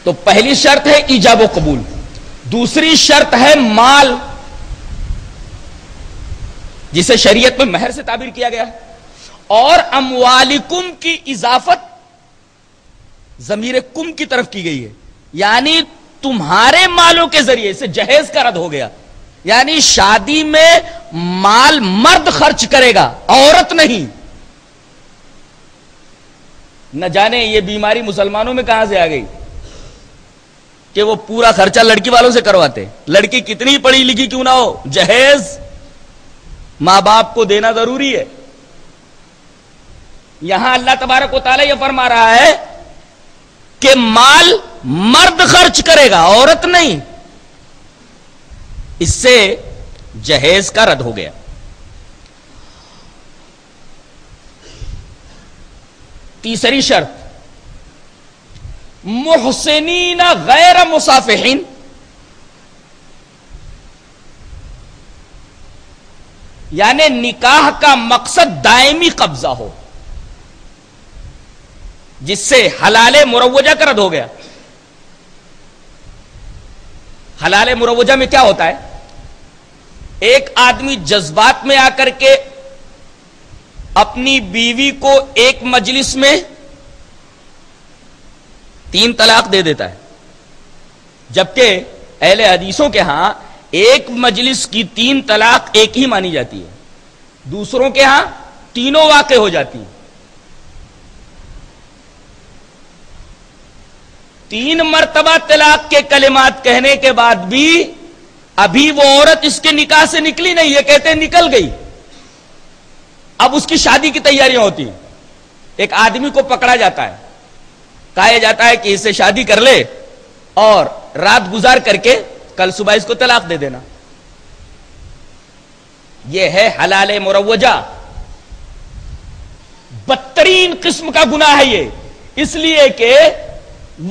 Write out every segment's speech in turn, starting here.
تو پہلی شرط ہے ایجاب و قبول، دوسری شرط ہے مال، جسے شریعت میں مہر سے تعبیر کیا گیا ہے، اور اموالکم کی اضافت ضمیر کم کی طرف کی گئی ہے، یعنی تمہارے مالوں کے ذریعے سے جہیز کا رد ہو گیا، یعنی شادی میں مال مرد خرچ کرے گا، عورت نہیں۔ نہ جانے یہ بیماری مسلمانوں میں کہاں سے آ گئی کہ وہ پورا خرچہ لڑکی والوں سے کرواتے، لڑکی کتنی پڑھی لکھی کیوں نہ ہو، جہیز ماں باپ کو دینا ضروری ہے۔ یہاں اللہ تبارک و تعالی یہ فرما رہا ہے کہ مال مرد خرچ کرے گا، عورت نہیں، اس سے جہیز کا رد ہو گیا۔ تیسری شرط محسنین غیر مصافحین، یعنی نکاح کا مقصد دائمی قبضہ ہو، جس سے حلال مروجہ کا رد ہو گیا۔ حلال مروجہ میں کیا ہوتا ہے؟ ایک آدمی جذبات میں آ کر کے اپنی بیوی کو ایک مجلس میں 3 طلاق دے دیتا ہے، جبکہ اہل حدیثوں کے ہاں ایک مجلس کی 3 طلاق ایک ہی مانی جاتی ہے، دوسروں کے ہاں تینوں واقع ہو جاتی ہیں۔ 3 مرتبہ طلاق کے کلمات کہنے کے بعد بھی ابھی وہ عورت اس کے نکاح سے نکلی نہیں، یہ کہتے ہیں نکل گئی، اب اس کی شادی کی تیاریاں ہوتی ہیں۔ ایک آدمی کو پکڑا جاتا ہے، کہا جاتا ہے کہ اس سے شادی کر لے اور رات گزار کر کے کل صبح اس کو طلاق دے دینا۔ یہ ہے حلال مروجہ، بدترین قسم کا گناہ ہے یہ، اس لیے کہ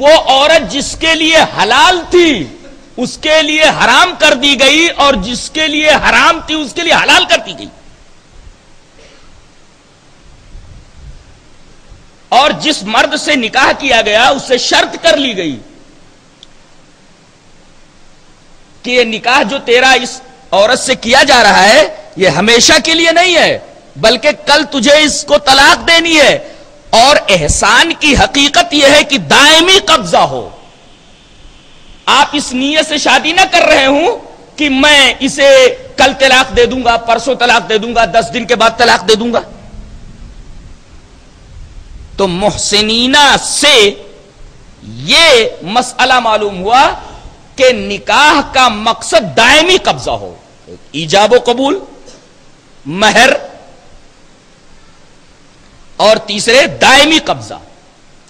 وہ عورت جس کے لیے حلال تھی اس کے لیے حرام کر دی گئی، اور جس کے لیے حرام تھی اس کے لیے حلال کر دی گئی، اور جس مرد سے نکاح کیا گیا اس سے شرط کر لی گئی کہ یہ نکاح جو تیرا اس عورت سے کیا جا رہا ہے یہ ہمیشہ کے لیے نہیں ہے، بلکہ کل تجھے اس کو طلاق دینی ہے، اور احسان کی حقیقت یہ ہے کہ دائمی قبضہ ہو۔ آپ اس نیت سے شادی نہ کر رہے ہوں کہ میں اسے کل طلاق دے دوں گا، پرسوں طلاق دے دوں گا، 10 دن کے بعد طلاق دے دوں گا۔ تو محسنینہ سے یہ مسئلہ معلوم ہوا کہ نکاح کا مقصد دائمی قبضہ ہو، ایجاب و قبول، مہر، اور تیسرے دائمی قبضہ،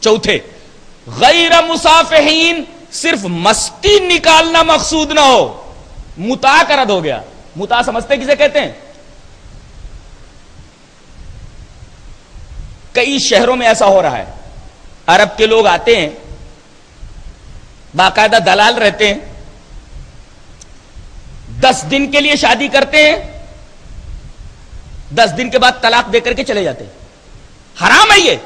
چوتھے غیر مصافحین، صرف مستی نکالنا مقصود نہ ہو، متاع کا رد ہو گیا۔ متاع سمجھتے کسے کہتے ہیں؟ کئی شہروں میں ایسا ہو رہا ہے، عرب کے لوگ آتے ہیں، باقاعدہ دلال رہتے ہیں، 10 دن کے لیے شادی کرتے ہیں، 10 دن کے بعد طلاق دے کر کے چلے جاتے ہیں۔ حرام ہے یہ،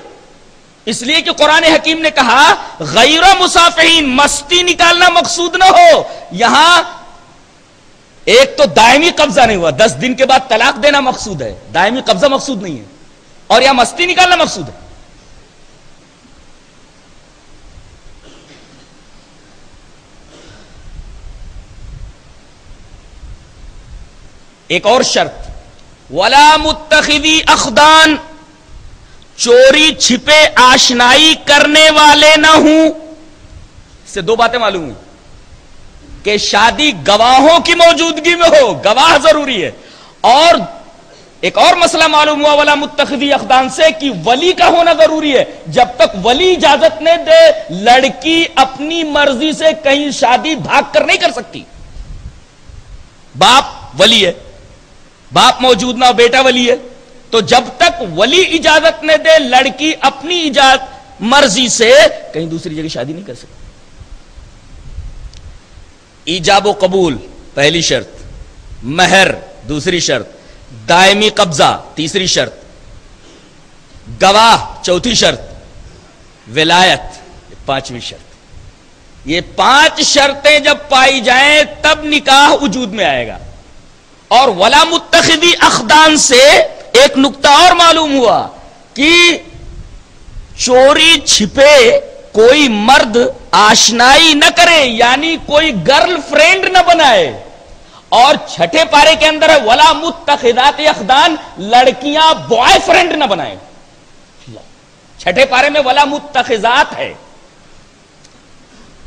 اس لیے کہ قرآن حکیم نے کہا غیر مصافحین، مستی نکالنا مقصود نہ ہو۔ یہاں ایک تو دائمی قبضہ نہیں ہوا، 10 دن کے بعد طلاق دینا مقصود ہے، دائمی قبضہ مقصود نہیں ہے، اور یہاں مستی نکالنا مقصود ہے۔ ایک اور شرط، ولا متخذی اخدان، چوری چھپے آشنائی کرنے والے نہ ہوں۔ اس سے 2 باتیں معلوم ہوئی کہ شادی گواہوں کی موجودگی میں ہو، گواہ ضروری ہے، اور ایک اور مسئلہ معلوم ہوا ولا متخذی اخدان سے کہ ولی کا ہونا ضروری ہے۔ جب تک ولی اجازت نہ دے لڑکی اپنی مرضی سے کہیں شادی بھاگ کر نہیں کر سکتی۔ باپ ولی ہے، باپ موجود نہ ہو، بیٹا ولی ہے، تو جب تک ولی اجازت نہ دے لڑکی اپنی مرضی سے کہیں دوسری جگہ شادی نہیں کر سکتی۔ ایجاب و قبول پہلی شرط، مہر دوسری شرط، دائمی قبضہ تیسری شرط، گواہ چوتھی شرط، ولایت پانچویں شرط۔ یہ 5 شرطیں جب پائی جائیں تب نکاح وجود میں آئے گا. اور ولا متخذی اخدان سے ایک نقطہ اور معلوم ہوا کہ چوری چھپے کوئی مرد آشنائی نہ کرے، یعنی کوئی گرل فرینڈ نہ بنائے. اور چھٹے پارے کے اندر ہے ولا متخذات اخدان، لڑکیاں بوائے فرینڈ نہ بنائیں. چھٹے پارے میں ولا متخذات ہے،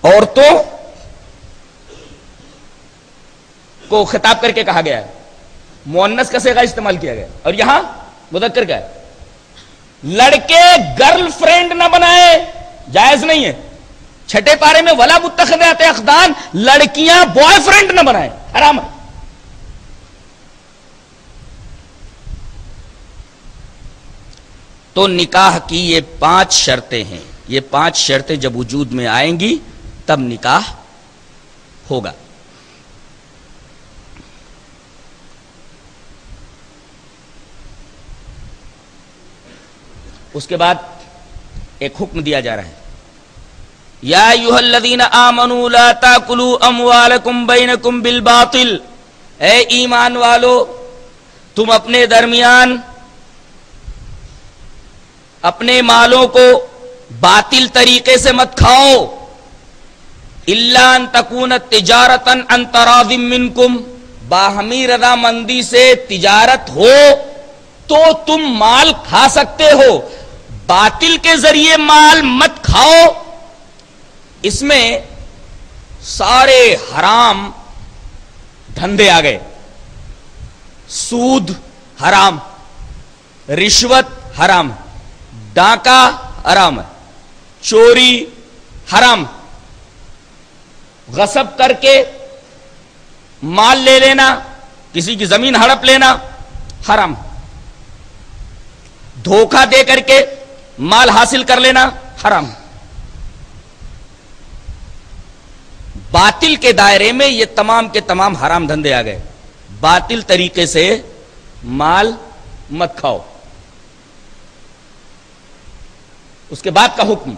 عورتوں کو خطاب کر کے کہا گیا ہے، مؤنث کا صیغہ استعمال کیا گیا، اور یہاں مذکر کا ہے. لڑکے گرل فرینڈ نہ بنائے، جائز نہیں ہے. چھٹے پارے میں ولا متخذات اخدان، لڑکیاں بوائے فرینڈ نہ بنائے، حرام ہے. تو نکاح کی یہ 5 شرطیں ہیں. یہ 5 شرطیں جب وجود میں آئیں گی تب نکاح ہوگا. اس کے بعد ایک حکم دیا جا رہا ہے، یا ایھا الذین آمنوا لا تاکلوا اموالکم بینکم بالباطل. اے ایمان والو، تم اپنے درمیان اپنے مالوں کو باطل طریقے سے مت کھاؤ. الا ان تکون تجارتا عن تراض منکم، باہمی رضامندی سے تجارت ہو تو تم مال کھا سکتے ہو. باطل کے ذریعے مال مت کھاؤ. اس میں سارے حرام دھندے آ گئے. سود حرام، رشوت حرام، ڈاکہ حرام ہے، چوری حرام، غصب کر کے مال لے لینا، کسی کی زمین ہڑپ لینا حرام، دھوکہ دے کر کے مال حاصل کر لینا حرام. باطل کے دائرے میں یہ تمام کے تمام حرام دھندے آ گئے. باطل طریقے سے مال مت کھاؤ. اس کے بعد کا حکم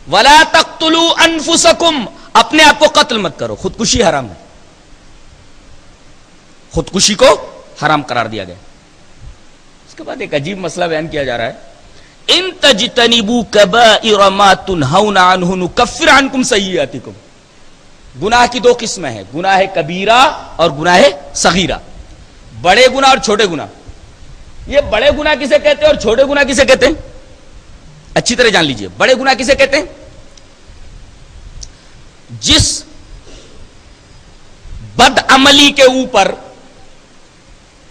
ولا تقتلوا انفسکم، اپنے آپ کو قتل مت کرو. خودکشی حرام ہے، خودکشی کو حرام قرار دیا گیا. اس کے بعد ایک عجیب مسئلہ بیان کیا جا رہا ہے، ان تجتنبوا کبائر ما تنہون عنہ نکفر عنکم سیئاتکم. گناہ کی 2 قسمیں ہیں، گناہ کبیرہ اور گناہ صغیرہ. بڑے گناہ اور چھوٹے گناہ. یہ بڑے گناہ کسے کہتے ہیں اور چھوٹے گناہ کسے کہتے ہیں؟ اچھی طرح جان لیجئے. بڑے گناہ کسے کہتے ہیں؟ جس بد عملی کے اوپر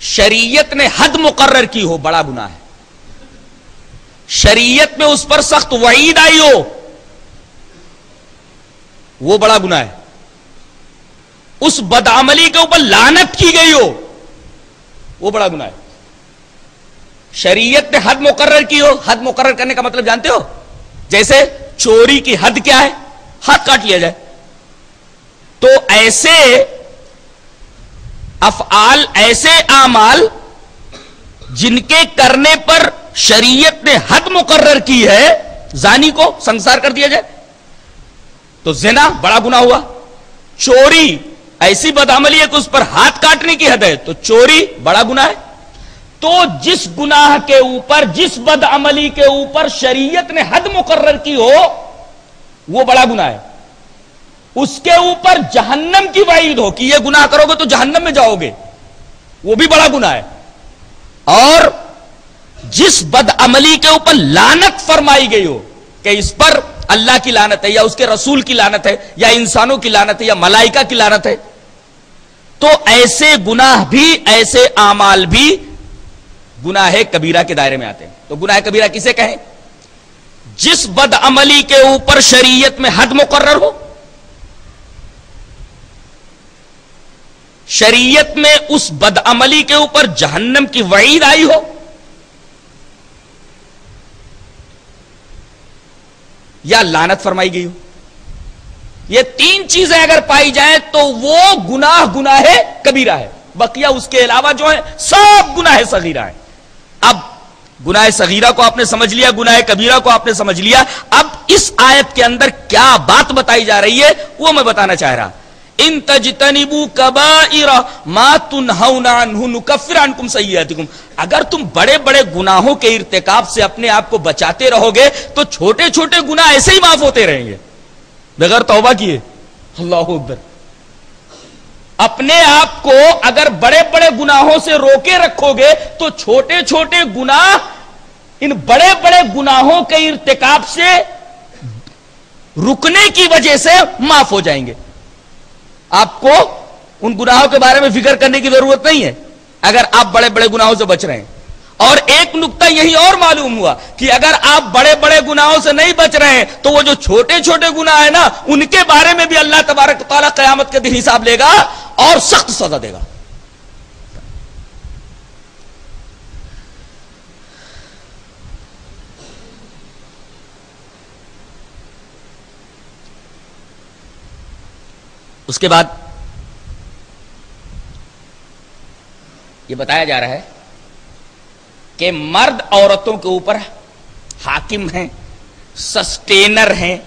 شریعت نے حد مقرر کی ہو، بڑا گناہ ہے. شریعت میں اس پر سخت وعید آئی ہو، وہ بڑا گناہ ہے. اس بد عملی کے اوپر لعنت کی گئی ہو، وہ بڑا گناہ ہے. شریعت نے حد مقرر کی ہو. حد مقرر کرنے کا مطلب جانتے ہو؟ جیسے چوری کی حد کیا ہے؟ ہاتھ کاٹ لیا جائے. تو ایسے افعال، ایسے اعمال جن کے کرنے پر شریعت نے حد مقرر کی ہے، زانی کو سنسار کر دیا جائے تو زنا بڑا گناہ ہوا. چوری ایسی بدعملی ہے کہ اس پر ہاتھ کاٹنے کی حد ہے تو چوری بڑا گناہ ہے. تو جس گناہ کے اوپر، جس بدعملی کے اوپر شریعت نے حد مقرر کی ہو، وہ بڑا گناہ ہے. اس کے اوپر جہنم کی وعید ہو کہ یہ گناہ کرو گے تو جہنم میں جاؤ گے، وہ بھی بڑا گناہ ہے. اور جس بدعملی کے اوپر لعنت فرمائی گئی ہو کہ اس پر اللہ کی لعنت ہے یا اس کے رسول کی لعنت ہے یا انسانوں کی لعنت ہے یا ملائکہ کی لعنت ہے، تو ایسے گناہ بھی، ایسے اعمال بھی گناہ کبیرہ کے دائرے میں آتے ہیں. تو گناہ کبیرہ کسے کہیں؟ جس بدعملی کے اوپر شریعت میں حد مقرر ہو، شریعت میں اس بدعملی کے اوپر جہنم کی وعید آئی ہو، یا لعنت فرمائی گئی ہو. یہ 3 چیزیں اگر پائی جائیں تو وہ گناہ کبیرہ ہے. بقیہ اس کے علاوہ جو ہے سب گناہ صغیرہ ہیں. اب گناہ صغیرہ کو آپ نے سمجھ لیا، گناہ کبیرہ کو آپ نے سمجھ لیا. اب اس آیت کے اندر کیا بات بتائی جا رہی ہے وہ میں بتانا چاہ رہا. ان تجتنبوا کبائر ما تنہون عنہ نکفر عنکم سیئاتکم. اگر تم بڑے بڑے گناہوں کے ارتکاب سے اپنے آپ کو بچاتے رہو گے تو چھوٹے چھوٹے گناہ ایسے ہی معاف ہوتے رہیں گے بغیر توبہ کیے. اللہ اکبر. اپنے آپ کو اگر بڑے بڑے گناہوں سے روکے رکھو گے تو چھوٹے چھوٹے گناہ ان بڑے بڑے گناہوں کے ارتکاب سے رکنے کی وجہ سے معاف ہو جائیں گے. آپ کو ان گناہوں کے بارے میں فکر کرنے کی ضرورت نہیں ہے اگر آپ بڑے بڑے گناہوں سے بچ رہے ہیں. اور ایک نکتہ یہی اور معلوم ہوا کہ اگر آپ بڑے بڑے گناہوں سے نہیں بچ رہے ہیں تو وہ جو چھوٹے چھوٹے گناہ ہیں نا ان کے بارے میں بھی اللہ تبارک و تعالیٰ قیامت کے دن حساب لے گا اور سخت سزا دے گا. اس کے بعد یہ بتایا جا رہا ہے کہ مرد عورتوں کے اوپر حاکم ہیں، سسٹینر ہیں،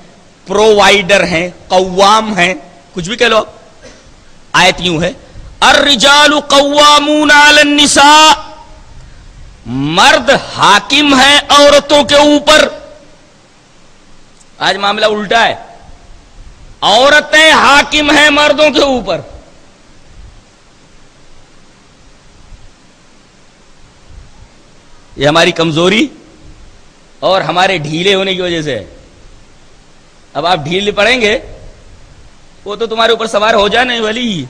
پرووائڈر ہیں، قوام ہیں، کچھ بھی کہہ لو. آیت یوں ہے الرجال قوامون علی النساء. مرد حاکم ہیں عورتوں کے اوپر. آج معاملہ الٹا ہے، عورتیں حاکم ہیں مردوں کے اوپر. یہ ہماری کمزوری اور ہمارے ڈھیلے ہونے کی وجہ سے ہے. اب آپ ڈھیلے پڑیں گے وہ تو تمہارے اوپر سوار ہو جانے والی.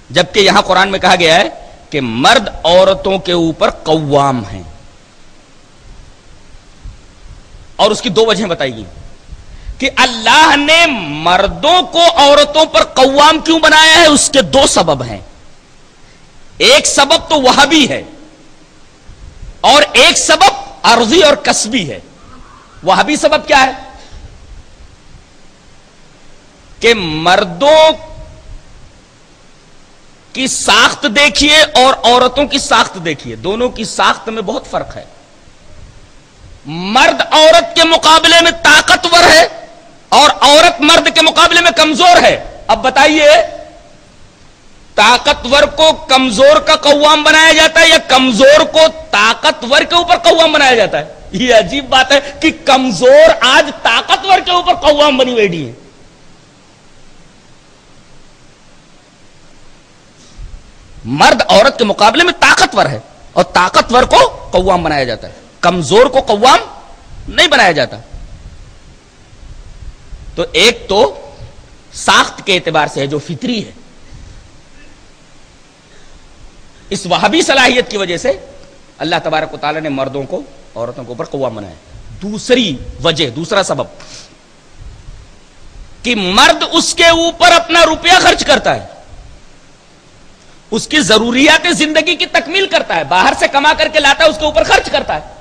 جبکہ یہاں قرآن میں کہا گیا ہے کہ مرد عورتوں کے اوپر قوام ہیں. اور اس کی دو وجہیں بتائی گئی کہ اللہ نے مردوں کو عورتوں پر قوام کیوں بنایا ہے. اس کے دو سبب ہیں. ایک سبب تو وہابی ہے اور ایک سبب عرضی اور کسبی ہے. وہابی سبب کیا ہے کہ مردوں کی ساخت دیکھیے اور عورتوں کی ساخت دیکھیے، دونوں کی ساخت میں بہت فرق ہے. مرد عورت کے مقابلے میں طاقتور ہے اور عورت مرد کے مقابلے میں کمزور ہے. اب بتائیے طاقتور کو کمزور کا قوام بنایا جاتا ہے یا کمزور کو طاقتور کے اوپر قوام بنایا جاتا ہے؟ یہ عجیب بات ہے کہ کمزور آج طاقتور کے اوپر قوام بنی بیٹھی ہے. مرد عورت کے مقابلے میں طاقتور ہے اور طاقتور کو قوام بنایا جاتا ہے، کمزور کو قوام نہیں بنایا جاتا. تو ایک تو ساخت کے اعتبار سے ہے جو فطری ہے. اس وہابی صلاحیت کی وجہ سے اللہ تبارک و تعالیٰ نے مردوں کو عورتوں کے اوپر قوام بنایا. دوسری وجہ، دوسرا سبب کہ مرد اس کے اوپر اپنا روپیہ خرچ کرتا ہے، اس کی ضروریات زندگی کی تکمیل کرتا ہے، باہر سے کما کر کے لاتا ہے، اس کے اوپر خرچ کرتا ہے.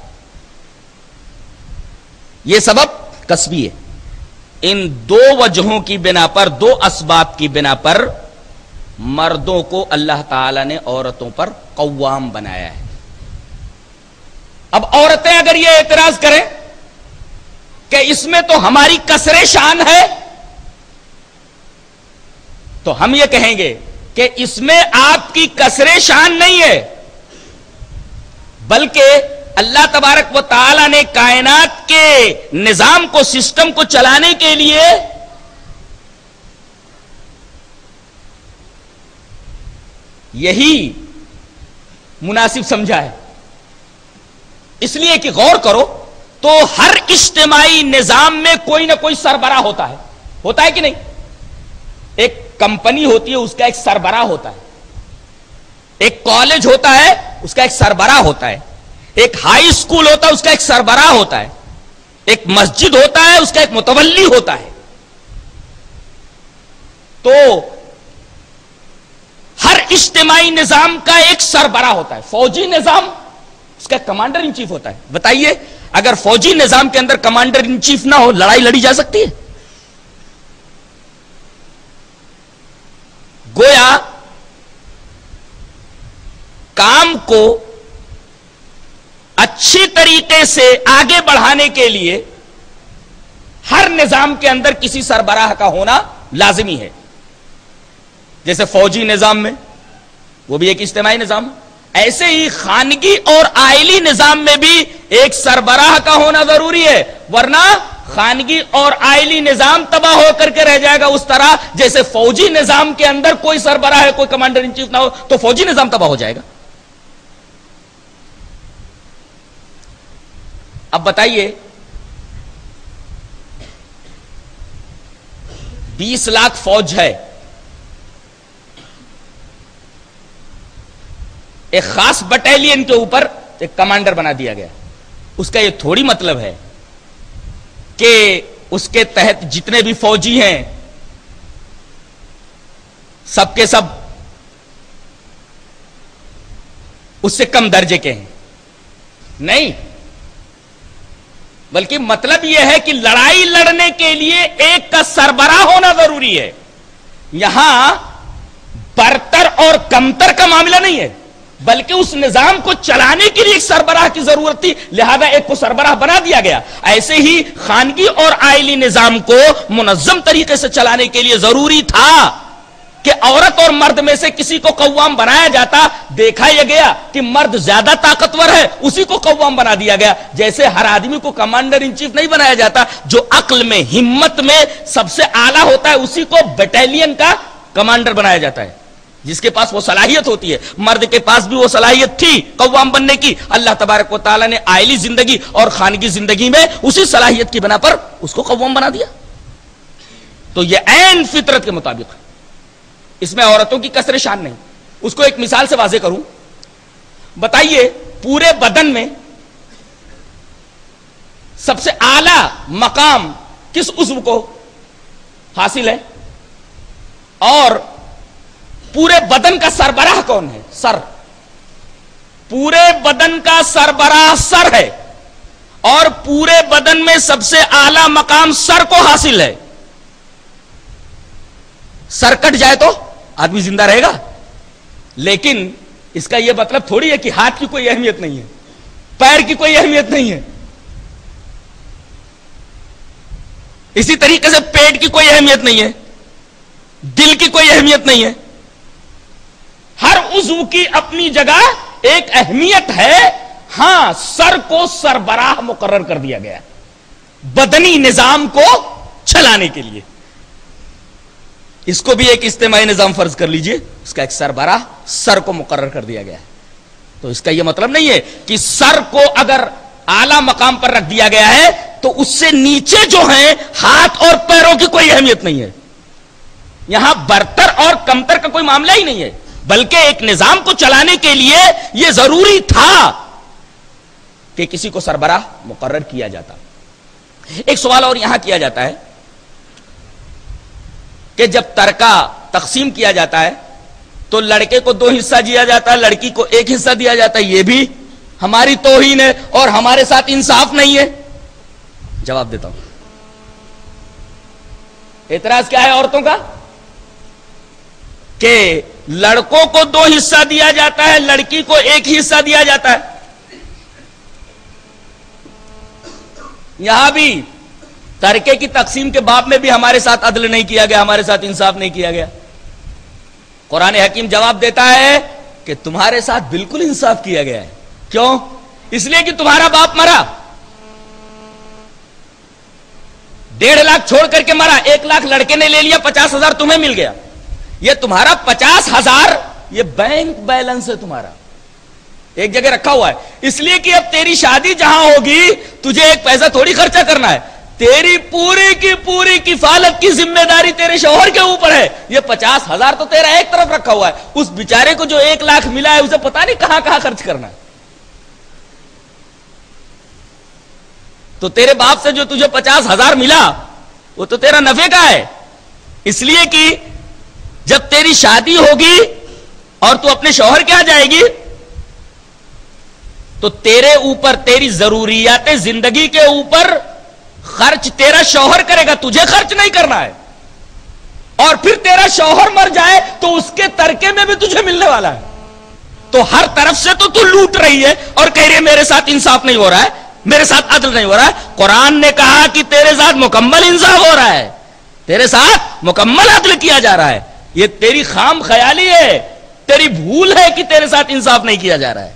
یہ سبب کسبی ہے. ان دو وجہوں کی بنا پر، دو اسباب کی بنا پر مردوں کو اللہ تعالی نے عورتوں پر قوام بنایا ہے. اب عورتیں اگر یہ اعتراض کریں کہ اس میں تو ہماری کسر شان ہے تو ہم یہ کہیں گے کہ اس میں آپ کی کسر شان نہیں ہے، بلکہ اللہ تبارک و تعالی نے کائنات کے نظام کو، سسٹم کو چلانے کے لیے یہی مناسب سمجھا ہے. اس لیے کہ غور کرو تو ہر اجتماعی نظام میں کوئی نہ کوئی سربراہ ہوتا ہے کہ نہیں؟ ایک کمپنی ہوتی ہے، اس کا ایک سربراہ ہوتا ہے. ایک کالج ہوتا ہے، اس کا ایک سربراہ ہوتا ہے. ایک ہائی اسکول ہوتا ہے، اس کا ایک سربراہ ہوتا ہے. ایک مسجد ہوتا ہے، اس کا ایک متولی ہوتا ہے. تو ہر اجتماعی نظام کا ایک سربراہ ہوتا ہے. فوجی نظام اس کا کمانڈر ان چیف ہوتا ہے. بتائیے اگر فوجی نظام کے اندر کمانڈر ان چیف نہ ہو، لڑائی لڑی جا سکتی ہے؟ گویا کام کو اچھی طریقے سے آگے بڑھانے کے لیے ہر نظام کے اندر کسی سربراہ کا ہونا لازمی ہے. جیسے فوجی نظام میں وہ بھی ایک اجتماعی نظام، ایسے ہی خانگی اور آئلی نظام میں بھی ایک سربراہ کا ہونا ضروری ہے، ورنہ خانگی اور آئلی نظام تباہ ہو کر کے رہ جائے گا. اس طرح جیسے فوجی نظام کے اندر کوئی سربراہ ہے، کوئی کمانڈر ان چیف نہ ہو تو فوجی نظام تباہ ہو جائے گا. اب بتائیے 20 لاکھ فوج ہے، ایک خاص بٹالین کے اوپر ایک کمانڈر بنا دیا گیا. اس کا یہ تھوڑی مطلب ہے کہ اس کے تحت جتنے بھی فوجی ہیں سب کے سب اس سے کم درجے کے ہیں. نہیں، بلکہ مطلب یہ ہے کہ لڑائی لڑنے کے لیے ایک کا سربراہ ہونا ضروری ہے. یہاں برتر اور کمتر کا معاملہ نہیں ہے، بلکہ اس نظام کو چلانے کے لیے ایک سربراہ کی ضرورت تھی، لہذا ایک کو سربراہ بنا دیا گیا. ایسے ہی خانگی اور آئلی نظام کو منظم طریقے سے چلانے کے لیے ضروری تھا کہ عورت اور مرد میں سے کسی کو قوام بنایا جاتا. دیکھا یہ گیا کہ مرد زیادہ طاقتور ہے، اسی کو قوام بنا دیا گیا. جیسے ہر آدمی کو کمانڈر ان چیف نہیں بنایا جاتا، جو عقل میں ہمت میں سب سے اعلیٰ ہوتا ہے اسی کو بٹالین کا کمانڈر بنایا جاتا ہے، جس کے پاس وہ صلاحیت ہوتی ہے. مرد کے پاس بھی وہ صلاحیت تھی قوام بننے کی، اللہ تبارک و تعالیٰ نے آئلی زندگی اور خانگی زندگی میں اسی صلاحیت کی بنا پر اس کو قوام بنا دیا. تو یہ عین فطرت کے مطابق ہے، اس میں عورتوں کی کسر شان نہیں. اس کو ایک مثال سے واضح کروں. بتائیے پورے بدن میں سب سے اعلیٰ مقام کس عضو کو حاصل ہے، اور پورے بدن کا سربراہ کون ہے؟ سر. پورے بدن کا سربراہ سر ہے، اور پورے بدن میں سب سے اعلیٰ مقام سر کو حاصل ہے. سر کٹ جائے تو آدمی زندہ رہے گا، لیکن اس کا یہ مطلب تھوڑی ہے کہ ہاتھ کی کوئی اہمیت نہیں ہے، پیر کی کوئی اہمیت نہیں ہے. اسی طریقے سے پیٹ کی کوئی اہمیت نہیں ہے، دل کی کوئی اہمیت نہیں ہے. ہر عضو کی اپنی جگہ ایک اہمیت ہے. ہاں، سر کو سربراہ مقرر کر دیا گیا بدنی نظام کو چلانے کے لیے. اس کو بھی ایک اجتماعی نظام فرض کر لیجئے، اس کا ایک سربراہ سر کو مقرر کر دیا گیا ہے. تو اس کا یہ مطلب نہیں ہے کہ سر کو اگر اعلیٰ مقام پر رکھ دیا گیا ہے تو اس سے نیچے جو ہیں ہاتھ اور پیروں کی کوئی اہمیت نہیں ہے. یہاں برتر اور کمتر کا کوئی معاملہ ہی نہیں ہے، بلکہ ایک نظام کو چلانے کے لیے یہ ضروری تھا کہ کسی کو سربراہ مقرر کیا جاتا. ایک سوال اور یہاں کیا جاتا ہے کہ جب ترکہ تقسیم کیا جاتا ہے تو لڑکے کو 2 حصہ دیا جاتا ہے، لڑکی کو 1 حصہ دیا جاتا ہے. یہ بھی ہماری توہین ہے اور ہمارے ساتھ انصاف نہیں ہے. جواب دیتا ہوں. اعتراض کیا ہے عورتوں کا؟ کہ لڑکوں کو 2 حصہ دیا جاتا ہے، لڑکی کو 1 ہی حصہ دیا جاتا ہے. یہاں بھی ترکے کی تقسیم کے باب میں بھی ہمارے ساتھ عدل نہیں کیا گیا، ہمارے ساتھ انصاف نہیں کیا گیا. قرآن حکیم جواب دیتا ہے کہ تمہارے ساتھ بالکل انصاف کیا گیا ہے. کیوں؟ اس لیے کہ تمہارا باپ مرا، 1.5 لاکھ چھوڑ کر کے مرا، 1 لاکھ لڑکے نے لے لیا، 50,000 تمہیں مل گیا. یہ تمہارا 50,000 یہ بینک بیلنس ہے، تمہارا ایک جگہ رکھا ہوا ہے. اس لیے کہ اب تیری شادی جہاں ہوگی تجھے ایک پیسہ تھوڑی خرچہ کرنا ہے، تیری پوری کی پوری کفالت کی ذمہ داری تیرے شوہر کے اوپر ہے. یہ 50,000 تو تیرا ایک طرف رکھا ہوا ہے، اس بیچارے کو جو 1 لاکھ ملا ہے اسے پتا نہیں کہاں کہاں خرچ کرنا ہے. تو تیرے باپ سے جو تجھے 50,000 ملا وہ تو تیرا نفع کا ہے. اس لیے کہ جب تیری شادی ہوگی اور تو اپنے شوہر کے یہاں جائے گی تو تیرے اوپر، تیری ضروریات زندگی کے اوپر خرچ تیرا شوہر کرے گا، تجھے خرچ نہیں کرنا ہے. اور پھر تیرا شوہر مر جائے تو اس کے ترکے میں بھی تجھے ملنے والا ہے. تو ہر طرف سے تو لوٹ رہی ہے اور کہہ رہی ہے میرے ساتھ انصاف نہیں ہو رہا ہے، میرے ساتھ عدل نہیں ہو رہا ہے. قرآن نے کہا کہ تیرے ساتھ مکمل انصاف ہو رہا ہے، تیرے ساتھ مکمل عدل کیا جا رہا ہے. یہ تیری خام خیالی ہے، تیری بھول ہے کہ تیرے ساتھ انصاف نہیں کیا جا رہا ہے.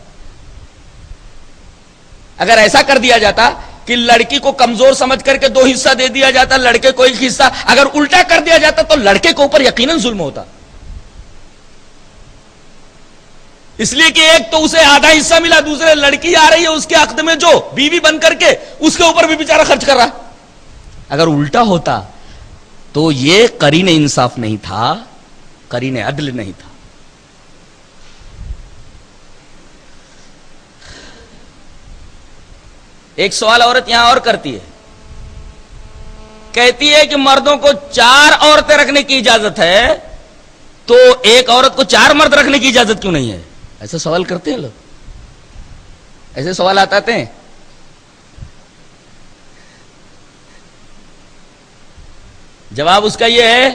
اگر ایسا کر دیا جاتا کہ لڑکی کو کمزور سمجھ کر کے 2 حصہ دے دیا جاتا، لڑکے کو 1 حصہ، اگر الٹا کر دیا جاتا تو لڑکے کے اوپر یقیناً ظلم ہوتا. اس لیے کہ ایک تو اسے آدھا حصہ ملا، دوسرے لڑکی آ رہی ہے اس کے عقد میں جو بیوی بن کر کے، اس کے اوپر بھی بیچارہ خرچ کر رہا ہے. اگر الٹا ہوتا تو یہ قرین انصاف نہیں تھا، قرین عدل نہیں تھا. ایک سوال عورت یہاں اور کرتی ہے، کہتی ہے کہ مردوں کو 4 عورتیں رکھنے کی اجازت ہے تو ایک عورت کو 4 مرد رکھنے کی اجازت کیوں نہیں ہے؟ ایسا سوال کرتے ہیں لوگ، ایسے سوالات آتے ہیں. جواب اس کا یہ ہے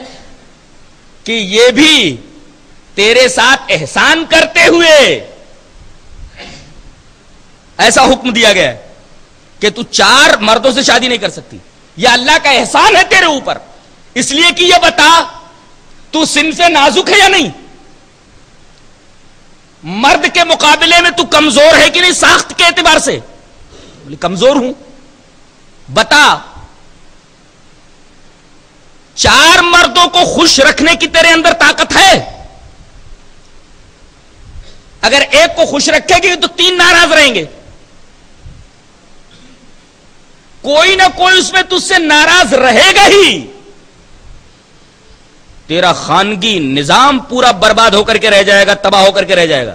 کہ یہ بھی تیرے ساتھ احسان کرتے ہوئے ایسا حکم دیا گیا ہے کہ تو 4 مردوں سے شادی نہیں کر سکتی. یہ اللہ کا احسان ہے تیرے اوپر، اس لیے کہ یہ بتا تو صنف نازک ہے یا نہیں، مرد کے مقابلے میں تو کمزور ہے کہ نہیں ساخت کے اعتبار سے؟ بولے کمزور ہوں. بتا 4 مردوں کو خوش رکھنے کی تیرے اندر طاقت ہے؟ اگر ایک کو خوش رکھے گی تو 3 ناراض رہیں گے. کوئی نہ کوئی اس میں تجھ سے ناراض رہے گا ہی. تیرا خانگی نظام پورا برباد ہو کر کے رہ جائے گا، تباہ ہو کر کے رہ جائے گا.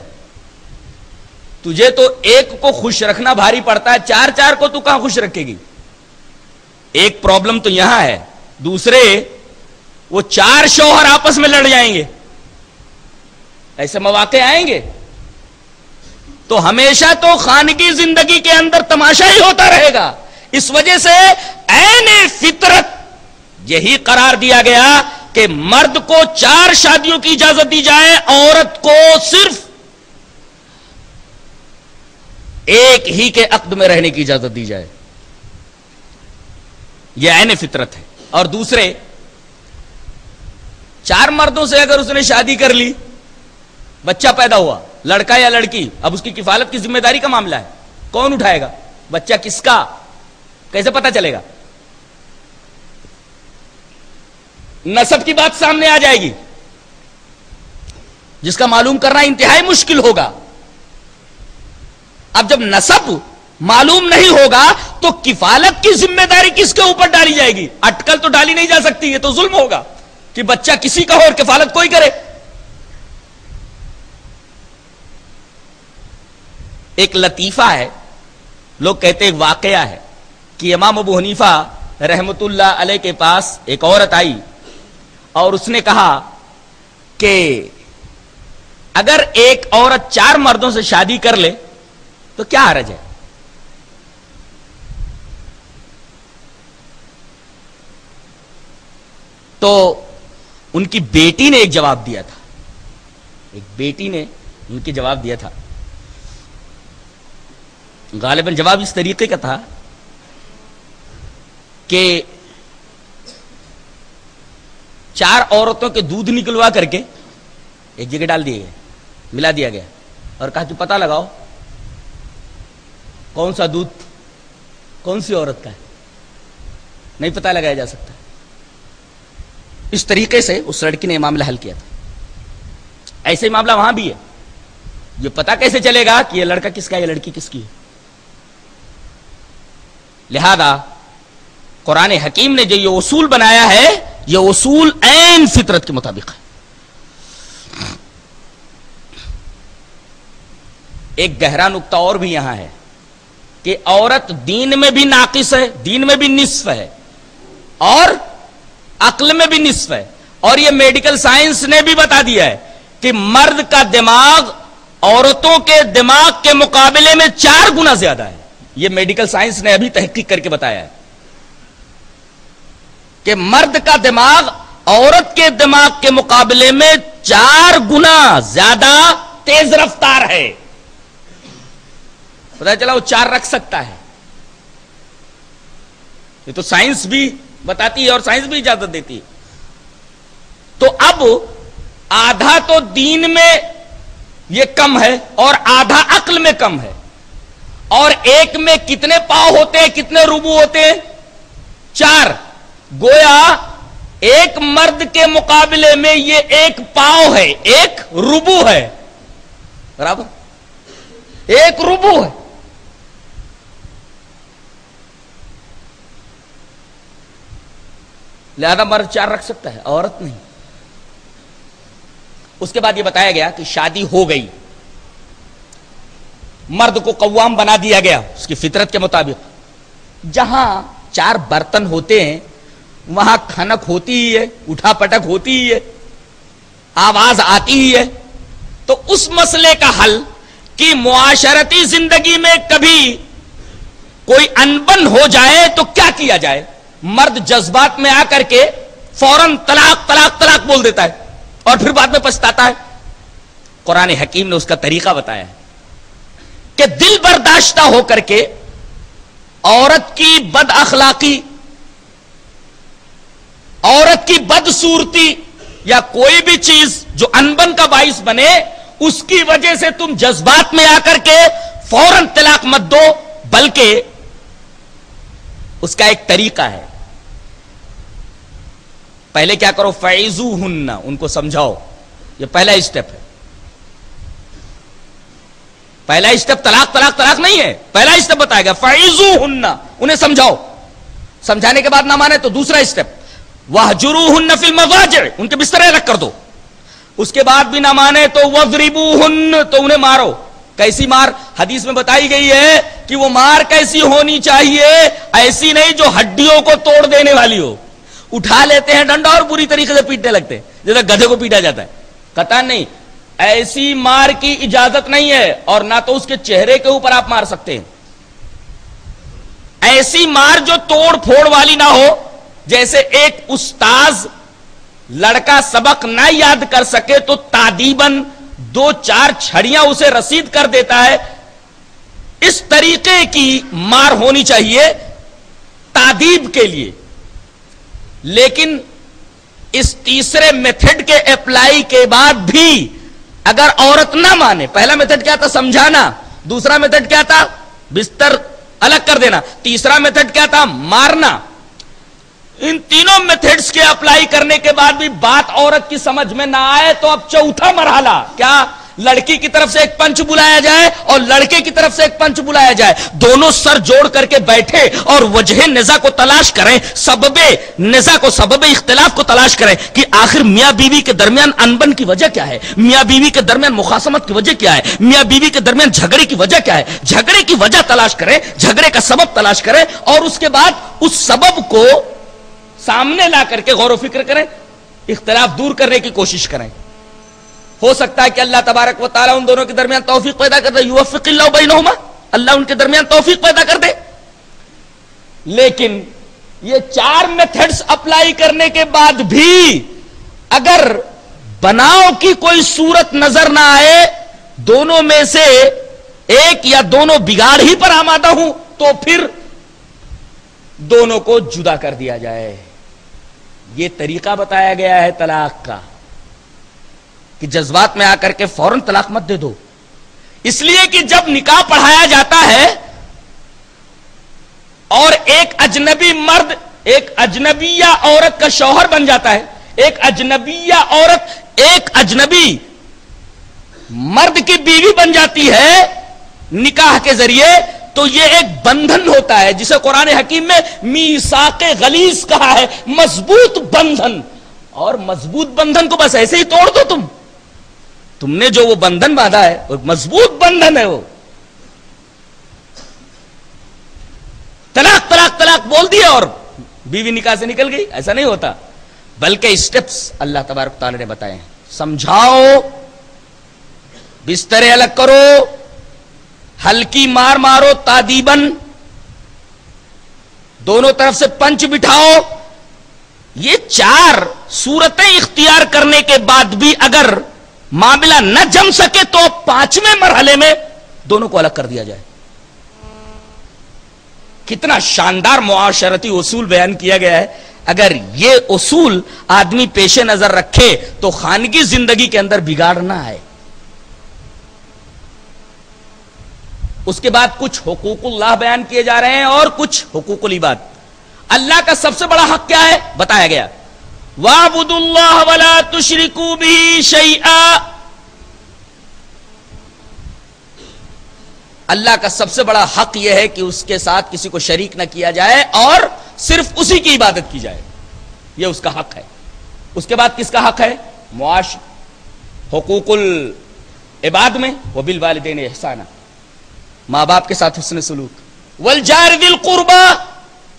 تجھے تو ایک کو خوش رکھنا بھاری پڑتا ہے، 4 کو تو کہاں خوش رکھے گی؟ ایک پرابلم تو یہاں ہے. دوسرے وہ 4 شوہر آپس میں لڑ جائیں گے، ایسے مواقع آئیں گے تو ہمیشہ تو خانگی زندگی کے اندر تماشا ہی ہوتا رہے گا. اس وجہ سے عین فطرت یہی قرار دیا گیا کہ مرد کو 4 شادیوں کی اجازت دی جائے، عورت کو صرف ایک ہی کے عقد میں رہنے کی اجازت دی جائے. یہ عین فطرت ہے. اور دوسرے 4 مردوں سے اگر اس نے شادی کر لی، بچہ پیدا ہوا، لڑکا یا لڑکی، اب اس کی کفالت کی ذمہ داری کا معاملہ ہے. کون اٹھائے گا؟ بچہ کس کا؟ کیسے پتا چلے گا؟ نسب کی بات سامنے آ جائے گی جس کا معلوم کرنا انتہائی مشکل ہوگا. اب جب نسب معلوم نہیں ہوگا تو کفالت کی ذمہ داری کس کے اوپر ڈالی جائے گی؟ اٹکل تو ڈالی نہیں جا سکتی، یہ تو ظلم ہوگا کہ بچہ کسی کا ہو اور کفالت کوئی کرے. ایک لطیفہ ہے، لوگ کہتے ایک واقعہ ہے کہ امام ابو حنیفہ رحمت اللہ علیہ کے پاس ایک عورت آئی اور اس نے کہا کہ اگر ایک عورت 4 مردوں سے شادی کر لے تو کیا حرج ہے؟ تو ان کی بیٹی نے ایک جواب دیا تھا، ایک بیٹی نے ان کی جواب دیا تھا. غالباً جواب اس طریقے کا تھا کہ 4 عورتوں کے دودھ نکلوا کر کے ایک جگہ ڈال دیے گئے، ملا دیا گیا اور کہا تو پتہ لگاؤ کون سا دودھ کون سی عورت کا ہے. نہیں پتہ لگایا جا سکتا. اس طریقے سے اس لڑکی نے معاملہ حل کیا تھا. ایسے ہی معاملہ وہاں بھی ہے. یہ پتہ کیسے چلے گا کہ یہ لڑکا کس کا ہے، یہ لڑکی کس کی ہے؟ لہذا قرآن حکیم نے جو یہ اصول بنایا ہے، یہ اصول عین فطرت کے مطابق ہے. ایک گہرا نقطہ اور بھی یہاں ہے کہ عورت دین میں بھی ناقص ہے، دین میں بھی نصف ہے اور عقل میں بھی نصف ہے. اور یہ میڈیکل سائنس نے بھی بتا دیا ہے کہ مرد کا دماغ عورتوں کے دماغ کے مقابلے میں 4 گنا زیادہ ہے. یہ میڈیکل سائنس نے ابھی تحقیق کر کے بتایا ہے کہ مرد کا دماغ عورت کے دماغ کے مقابلے میں 4 گنا زیادہ تیز رفتار ہے. پتا چلا وہ 4 رکھ سکتا ہے. یہ تو سائنس بھی بتاتی ہے اور سائنس بھی اجازت دیتی ہے. تو اب آدھا تو دین میں یہ کم ہے اور آدھا عقل میں کم ہے. اور ایک میں کتنے پاؤں ہوتے ہیں, کتنے ربو ہوتے ہیں؟ 4. گویا ایک مرد کے مقابلے میں یہ 1 پاؤں ہے, 1 ربو ہے. برابر 1 ربو ہے. لہذا مرد 4 رکھ سکتا ہے, عورت نہیں. اس کے بعد یہ بتایا گیا کہ شادی ہو گئی, مرد کو قوام بنا دیا گیا اس کی فطرت کے مطابق. جہاں 4 برتن ہوتے ہیں وہاں کھنک ہوتی ہی ہے, اٹھا پٹک ہوتی ہی ہے, آواز آتی ہی ہے. تو اس مسئلے کا حل کہ معاشرتی زندگی میں کبھی کوئی انبن ہو جائے تو کیا کیا جائے؟ مرد جذبات میں آ کر کے فوراً طلاق طلاق طلاق بول دیتا ہے اور پھر بعد میں پچھتاتا ہے. قرآن حکیم نے اس کا طریقہ بتایا ہے کہ دل برداشتہ ہو کر کے عورت کی بد اخلاقی, عورت کی بدصورتی یا کوئی بھی چیز جو انبن کا باعث بنے, اس کی وجہ سے تم جذبات میں آ کر کے فوراً طلاق مت دو, بلکہ اس کا ایک طریقہ ہے. پہلے کیا کرو؟ فعظوہن, ان کو سمجھاؤ. یہ پہلا اسٹیپ ہے. پہلا اسٹیپ طلاق طلاق طلاق نہیں ہے, پہلا اسٹیپ بتائے گا فعظوہن, انہیں سمجھاؤ. سمجھانے کے بعد نہ مانے تو دوسرا اسٹیپ وہجروہن فی المضاجع, ان کے بسترے رکھ کر دو. اس کے بعد بھی نہ مانے تو وضربوہن, تو انہیں مارو. کیسی مار؟ حدیث میں بتائی گئی ہے کہ وہ مار کیسی ہونی چاہیے, ایسی نہیں جو ہڈیوں کو توڑ دینے والی ہو. اٹھا لیتے ہیں ڈنڈا اور پوری طریقے سے پیٹنے لگتے ہیں جیسے گدھے کو پیٹا جاتا ہے. قطعاً نہیں, ایسی مار کی اجازت نہیں ہے, اور نہ تو اس کے چہرے کے اوپر آپ مار سکتے ہیں. ایسی مار جو توڑ پھوڑ والی نہ ہو, جیسے ایک استاذ لڑکا سبق نہ یاد کر سکے تو تادیباً 2-4 چھڑیاں اسے رسید کر دیتا ہے. اس طریقے کی مار ہونی چاہیے تادیب کے لیے. لیکن اس تیسرے میتھڈ کے اپلائی کے بعد بھی اگر عورت نہ مانے, پہلا میتھڈ کیا تھا؟ سمجھانا. دوسرا میتھڈ کیا تھا؟ بستر الگ کر دینا. تیسرا میتھڈ کیا تھا؟ مارنا. ان تینوں میتھڈز کے اپلائی کرنے کے بعد بھی بات عورت کی سمجھ میں نہ آئے تو اب چوتھا مرحلہ کیا؟ لڑکی کی طرف سے ایک پنچ بلایا جائے اور لڑکے کی طرف سے ایک پنچ بلایا جائے. دونوں سر جوڑ کر کے بیٹھے اور وجہ نزاع کو تلاش کریں, سبب نزاع کو, سبب اختلاف کو تلاش کریں کہ آخر میاں بیوی کے درمیان انبن کی وجہ کیا ہے, میاں بیوی کے درمیان مخاصمت کی وجہ کیا ہے, میاں بیوی کے درمیان جھگڑے کی وجہ کیا ہے. جھگڑے کی وجہ تلاش کریں, جھگڑے کا سبب تلاش کریں, اور اس کے بعد اس سبب کو سامنے لا کر کے غور و فکر کریں, اختلاف دور کرنے کی کوشش کریں. ہو سکتا ہے کہ اللہ تبارک و تعالیٰ ان دونوں کے درمیان توفیق پیدا کر دے, یوفق اللہ بینہما, اللہ ان کے درمیان توفیق پیدا کر دے. لیکن یہ 4 میتھڈز اپلائی کرنے کے بعد بھی اگر بناؤ کی کوئی صورت نظر نہ آئے, دونوں میں سے ایک یا دونوں بگاڑ ہی پر آمادہ ہوں, تو پھر دونوں کو جدا کر دیا جائے. یہ طریقہ بتایا گیا ہے طلاق کا کہ جذبات میں آ کر کے فوراً طلاق مت دے دو. اس لیے کہ جب نکاح پڑھایا جاتا ہے اور ایک اجنبی مرد ایک اجنبیہ عورت کا شوہر بن جاتا ہے, ایک اجنبیہ عورت ایک اجنبی مرد کی بیوی بن جاتی ہے نکاح کے ذریعے, تو یہ ایک بندھن ہوتا ہے جسے قرآن حکیم میں میثاق غلیظ کہا ہے, مضبوط بندھن. اور مضبوط بندھن کو بس ایسے ہی توڑ دو تم نے جو وہ بندھن باندھا ہے وہ مضبوط بندھن ہے. وہ طلاق طلاق طلاق بول دیا اور بیوی نکاح سے نکل گئی, ایسا نہیں ہوتا. بلکہ اسٹیپس اللہ تبارک تعالی نے بتائے ہیں. سمجھاؤ, بسترے الگ کرو, ہلکی مار مارو تادیباً, دونوں طرف سے پنچ بٹھاؤ. یہ 4 صورتیں اختیار کرنے کے بعد بھی اگر معاملہ نہ جم سکے تو 5ویں مرحلے میں دونوں کو الگ کر دیا جائے. کتنا شاندار معاشرتی اصول بیان کیا گیا ہے. اگر یہ اصول آدمی پیش نظر رکھے تو خانگی زندگی کے اندر بگاڑ نہ آئے. اس کے بعد کچھ حقوق اللہ بیان کیے جا رہے ہیں اور کچھ حقوق العباد. اللہ کا سب سے بڑا حق کیا ہے بتایا گیا, وَاعْبُدُوا اللَّهَ وَلَا تُشْرِكُوا بِهِ شَيْئًا. اللہ کا سب سے بڑا حق یہ ہے کہ اس کے ساتھ کسی کو شریک نہ کیا جائے اور صرف اسی کی عبادت کی جائے. یہ اس کا حق ہے. اس کے بعد کس کا حق ہے؟ معاش حقوق العباد میں وبالوالدین احسانا, ماں باپ کے ساتھ حسن سلوک. والجار ذی القربى,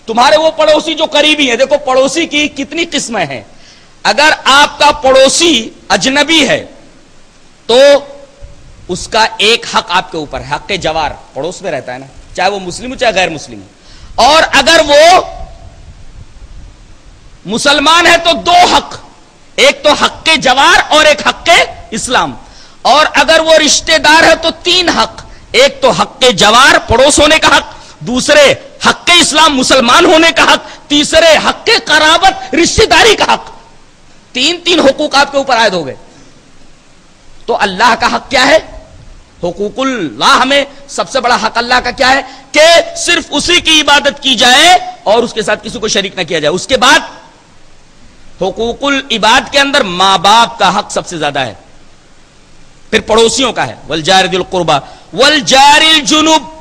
تمہارے وہ پڑوسی جو قریبی ہیں. دیکھو پڑوسی کی کتنی قسمیں ہیں. اگر آپ کا پڑوسی اجنبی ہے تو اس کا ایک حق آپ کے اوپر ہے, حق جوار, پڑوس میں رہتا ہے نا, چاہے وہ مسلم ہو چاہے غیر مسلم ہو. اور اگر وہ مسلمان ہے تو 2 حق, ایک تو حق جوار اور ایک حق اسلام. اور اگر وہ رشتہ دار ہے تو 3 حق, ایک تو حق جوار پڑوس ہونے کا حق, دوسرے حق اسلام مسلمان ہونے کا حق, تیسرے حق قرابت رشتہ داری کا حق. 3 حقوق آپ کے اوپر عائد ہو گئے. تو اللہ کا حق کیا ہے؟ حقوق اللہ میں سب سے بڑا حق اللہ کا کیا ہے کہ صرف اسی کی عبادت کی جائے اور اس کے ساتھ کسی کو شریک نہ کیا جائے. اس کے بعد حقوق العباد کے اندر ماں باپ کا حق سب سے زیادہ ہے, پھر پڑوسیوں کا ہے والجار ذی القربى والجار الجنب.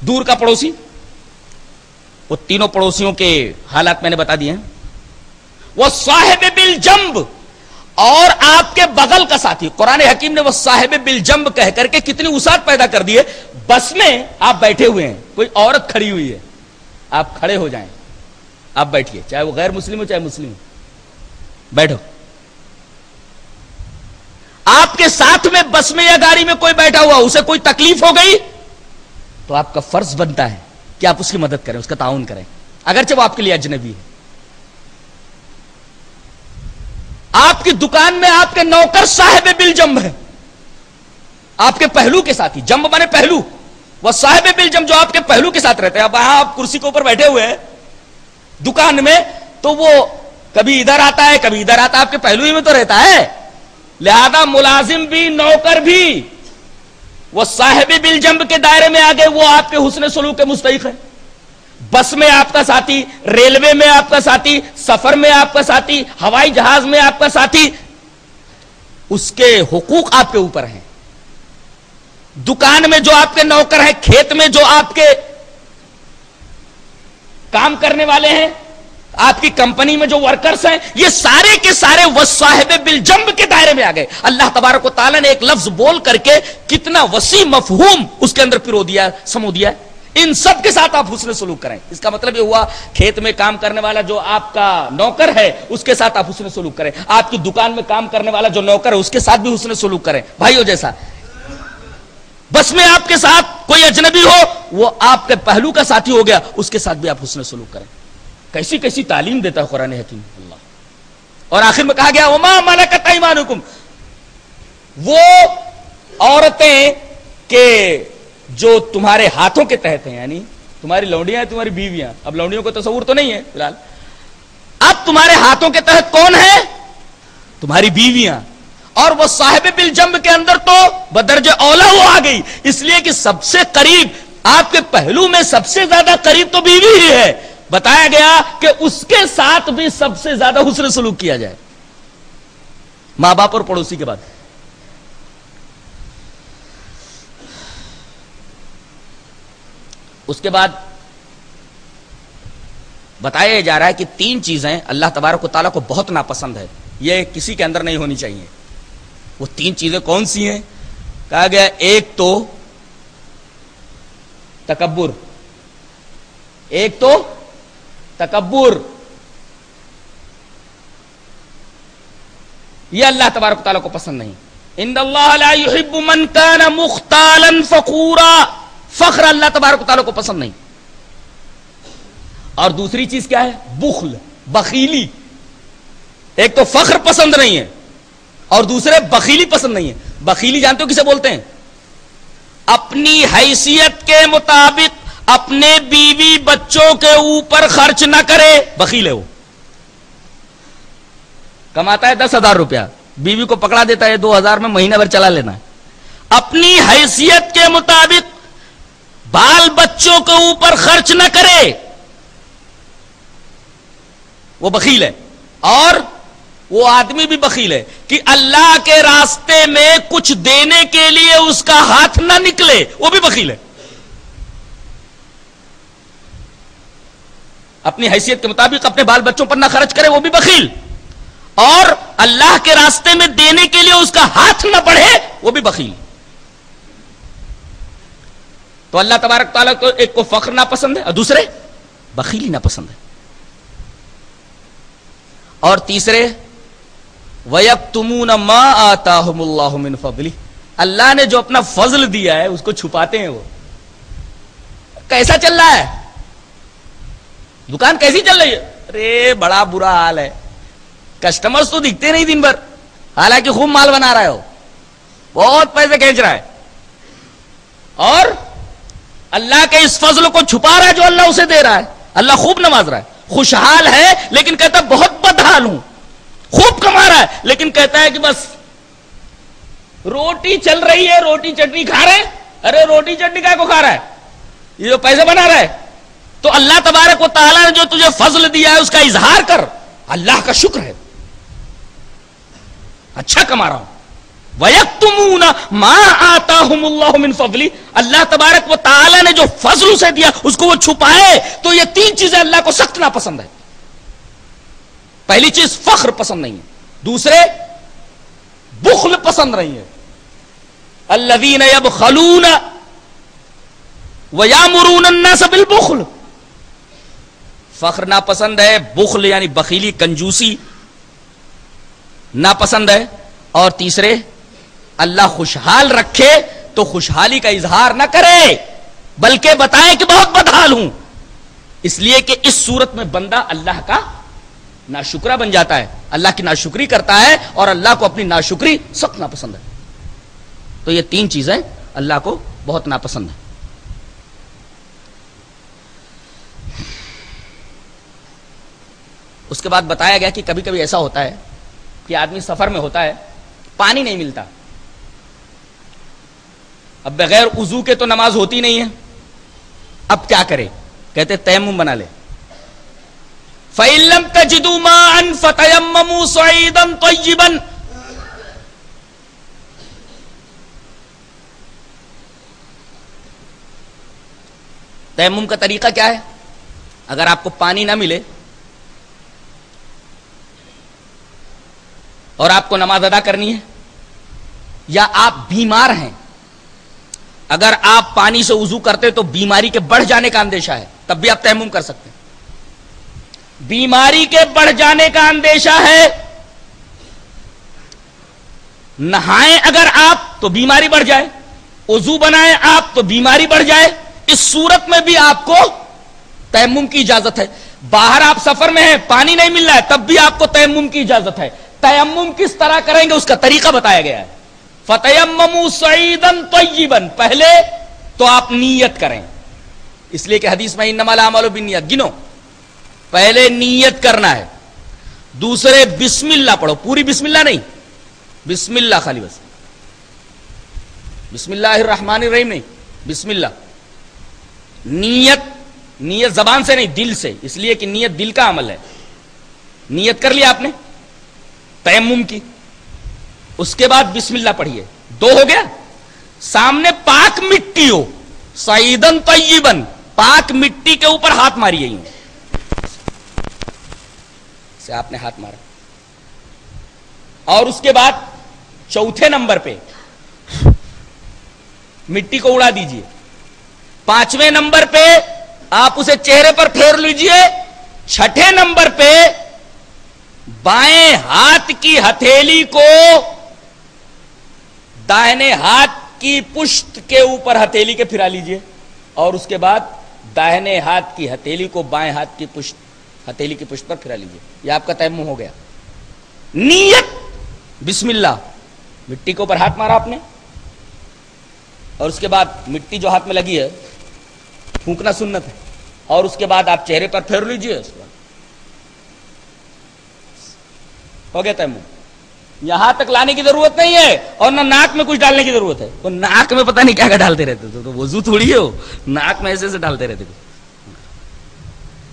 دور کا پڑوسی, وہ تینوں پڑوسیوں کے حالات میں نے بتا دیے ہیں. وہ صاحب بالجنب, اور آپ کے بغل کا ساتھی. قرآن حکیم نے وہ صاحب بالجنب کہہ کر کے کتنی وسعت پیدا کر دی ہے. بس میں آپ بیٹھے ہوئے ہیں, کوئی عورت کھڑی ہوئی ہے, آپ کھڑے ہو جائیں, آپ بیٹھیے, چاہے وہ غیر مسلم ہو چاہے مسلم ہو, بیٹھو. آپ کے ساتھ میں بس میں یا گاڑی میں کوئی بیٹھا ہوا, اسے کوئی تکلیف ہو گئی تو آپ کا فرض بنتا ہے کہ آپ اس کی مدد کریں, اس کا تعاون کریں, اگرچہ وہ آپ کے لیے اجنبی ہے. آپ کی دکان میں آپ کے نوکر صاحب بالجنب ہے, آپ کے پہلو کے ساتھی. جنب بنے پہلو, وہ صاحب بالجنب جو آپ کے پہلو کے ساتھ رہتے ہیں. اب آپ کرسی کے اوپر بیٹھے ہوئے ہیں دکان میں, تو وہ کبھی ادھر آتا ہے کبھی ادھر آتا ہے, آپ کے پہلو ہی میں تو رہتا ہے. لہذا ملازم بھی نوکر بھی وہ صاحب بالجنب کے دائرے میں آگے, وہ آپ کے حسن سلوک کے مستحق ہے. بس میں آپ کا ساتھی, ریلوے میں آپ کا ساتھی, سفر میں آپ کا ساتھی, ہوائی جہاز میں آپ کا ساتھی, اس کے حقوق آپ کے اوپر ہیں. دکان میں جو آپ کے نوکر ہیں, کھیت میں جو آپ کے کام کرنے والے ہیں, آپ کی کمپنی میں جو ورکرز ہیں, یہ سارے کے سارے وہ صاحب بالجنب کے دائرے میں آ گئے. اللہ تبارک و تعالیٰ نے ایک لفظ بول کر کے کتنا وسیع مفہوم اس کے اندر پرو دیا, سمو دیا. ان سب کے ساتھ آپ حسن سلوک کریں. اس کا مطلب یہ ہوا کھیت میں کام کرنے والا جو آپ کا نوکر ہے اس کے ساتھ آپ حسن سلوک کریں. آپ کی دکان میں کام کرنے والا جو نوکر ہے اس کے ساتھ بھی حسن سلوک کریں, بھائیو جیسا. بس میں آپ کے ساتھ کوئی اجنبی ہو, وہ آپ کے پہلو کا ساتھی ہو گیا, اس کے ساتھ بھی آپ حسن سلوک کریں. کیسی کیسی تعلیم دیتا ہے قرآن حکیم اللہ. اور آخر میں کہا گیا وما ملکت ایمانکم, وہ عورتیں کہ جو تمہارے ہاتھوں کے تحت ہیں, یعنی تمہاری لونڈیاں ہیں, تمہاری بیویاں. اب لونڈیوں کو تصور تو نہیں ہے فی الحال, اب تمہارے ہاتھوں کے تحت کون ہے؟ تمہاری بیویاں. اور وہ صاحب بالجنب کے اندر تو بدرجہ اولا وہ آ گئی, اس لیے کہ سب سے قریب آپ کے پہلو میں سب سے زیادہ قریب تو بیوی ہی ہے. بتایا گیا کہ اس کے ساتھ بھی سب سے زیادہ حسن سلوک کیا جائے, ماں باپ اور پڑوسی کے بعد. اس کے بعد بتایا جا رہا ہے کہ 3 چیزیں اللہ تبارک و تعالیٰ کو بہت ناپسند ہے, یہ کسی کے اندر نہیں ہونی چاہیے. وہ 3 چیزیں کون سی ہیں؟ کہا گیا ایک تو تکبر, ایک تو تکبر, یہ اللہ تبارک و تعالیٰ کو پسند نہیں. ان اللہ لا يحب من كان مختالا فخورا, فخر اللہ تبارک و تعالیٰ کو پسند نہیں. اور دوسری چیز کیا ہے؟ بخل، بخیلی. ایک تو فخر پسند نہیں ہے اور دوسرے بخیلی پسند نہیں ہے. بخیلی جانتے ہو کسے بولتے ہیں؟ اپنی حیثیت کے مطابق اپنے بیوی بچوں کے اوپر خرچ نہ کرے، بخیل ہے وہ. کماتا ہے 10,000 روپیہ، بیوی کو پکڑا دیتا ہے 2,000 میں مہینہ بھر چلا لینا ہے. اپنی حیثیت کے مطابق بال بچوں کے اوپر خرچ نہ کرے، وہ بخیل ہے. اور وہ آدمی بھی بخیل ہے کہ اللہ کے راستے میں کچھ دینے کے لیے اس کا ہاتھ نہ نکلے، وہ بھی بخیل ہے. اپنی حیثیت کے مطابق اپنے بال بچوں پر نہ خرچ کرے، وہ بھی بخیل. اور اللہ کے راستے میں دینے کے لیے اس کا ہاتھ نہ بڑھے، وہ بھی بخیل. تو اللہ تبارک تعالیٰ کو ایک کو فخر ناپسند ہے اور دوسرے بخیلی ناپسند ہے. اور تیسرے وَيَكْتُمُونَ مَا آتَاهُمُ اللَّهُ مِنْ فَضْلِهِ، اللہ نے جو اپنا فضل دیا ہے اس کو چھپاتے ہیں. وہ کیسا چل رہا ہے، دکان کیسی چل رہی ہے؟ ارے بڑا برا حال ہے، کسٹمرز تو دکھتے نہیں دن بھر، حالانکہ خوب مال بنا رہا ہے، وہ بہت پیسے کھینچ رہا ہے. اور اللہ کے اس فضل کو چھپا رہا ہے جو اللہ اسے دے رہا ہے. اللہ خوب نواز رہا ہے، خوشحال ہے لیکن کہتا ہے بہت بدحال ہوں. خوب کما رہا ہے لیکن کہتا ہے کہ بس روٹی چل رہی ہے، روٹی چٹنی کھا رہے ہیں. ارے روٹی چٹنی کا کو کھا رہا ہے، یہ جو پیسے بنا رہا ہے. تو اللہ تبارک و تعالیٰ نے جو تجھے فضل دیا ہے اس کا اظہار کر، اللہ کا شکر ہے، اچھا کما رہا ہوں. وَيَكْتُمُونَ مَا آتَاهُمُ اللَّهُ مِنْ فَضْلِهِ، اللہ تبارک و تعالیٰ نے جو فضل اسے دیا اس کو وہ چھپائے. تو یہ تین چیزیں اللہ کو سخت ناپسند ہے. پہلی چیز فخر پسند نہیں ہے، دوسرے بخل پسند نہیں ہے. الذین یبخلون ویامرون الناس بالبخل، فخر ناپسند ہے، بخل یعنی بخیلی کنجوسی ناپسند ہے. اور تیسرے اللہ خوشحال رکھے تو خوشحالی کا اظہار نہ کرے بلکہ بتائے کہ بہت بدحال ہوں. اس لیے کہ اس صورت میں بندہ اللہ کا ناشکرا بن جاتا ہے، اللہ کی ناشکری کرتا ہے اور اللہ کو اپنی ناشکری سخت ناپسند ہے. تو یہ تین چیزیں اللہ کو بہت ناپسند ہیں. اس کے بعد بتایا گیا کہ کبھی کبھی ایسا ہوتا ہے کہ آدمی سفر میں ہوتا ہے، پانی نہیں ملتا. اب بغیر وضو کے تو نماز ہوتی نہیں ہے، اب کیا کرے؟ کہتے تیمم بنا لے. فَإِن لَّمْ تَجِدُوا مَاءً فَتَيَمَّمُوا صَعِيدًا طَيِّبًا، تیمم کا طریقہ کیا ہے؟ اگر آپ کو پانی نہ ملے اور آپ کو نماز ادا کرنی ہے یا آپ بیمار ہیں، اگر آپ پانی سے وضو کرتے تو بیماری کے بڑھ جانے کا اندیشہ ہے، تب بھی آپ تیمم کر سکتے ہیں. بیماری کے بڑھ جانے کا اندیشہ ہے، نہائیں اگر آپ تو بیماری بڑھ جائے، وضو بنائیں آپ تو بیماری بڑھ جائے. اس صورت میں بھی آپ کو تیمم کی اجازت ہے. باہر آپ سفر میں ہیں، پانی نہیں مل رہا ہے، تب بھی آپ کو تیمم کی اجازت ہے. تیمم کس طرح کریں گے اس کا طریقہ بتایا گیا ہے. فَتَيَمَّمُوا صَعِيدًا طَيِّبًا، پہلے تو آپ نیت کریں، اس لیے کہ حدیث میں انما الاعمال بالنیات، گنو، پہلے نیت کرنا ہے. دوسرے بسم اللہ پڑھو، پوری بسم اللہ نہیں، بسم اللہ خالی، بس بسم اللہ الرحمن الرحیم نہیں، بسم اللہ. نیت زبان سے نہیں، دل سے، اس لیے کہ نیت دل کا عمل ہے. نیت کر لیا آپ نے تیمم کی، اس کے بعد بسم اللہ پڑھیے. دو ہو گیا. سامنے پاک مٹی ہو، صعیدن طیبن، پاک مٹی کے اوپر ہاتھ ماریے، سے آپ نے ہاتھ مارا. اور اس کے بعد چوتھے نمبر پہ مٹی کو اڑا دیجئے. پانچویں نمبر پہ آپ اسے چہرے پر پھیر لیجئے. چھٹے نمبر پہ بائیں ہاتھ کی ہتھیلی کو دائنے ہاتھ کی پشت کے اوپر ہتھیلی کے پھرا لیجئے. اور اس کے بعد داہنے ہاتھ کی ہتھیلی کو بائیں ہاتھ کی ہتھیلی کی پشت پر پھرا لیجیے. یہ آپ کا تیمم ہو گیا. نیت بسم اللہ, مٹی کے اوپر ہاتھ مارا آپ نے, اور اس کے بعد مٹی جو ہاتھ میں لگی ہے پھونکنا سنت ہے, اور اس کے بعد آپ چہرے پر پھیر لیجیے. اس کے بعد ہو گیا تیمم. یہاں تک لانے کی ضرورت نہیں ہے, اور نہ ناک میں کچھ ڈالنے کی ضرورت ہے. وہ ناک میں پتہ نہیں کیا ڈالتے رہتے تو وضو تھوڑی ہے وہ, ناک میں ایسے ڈالتے رہتے.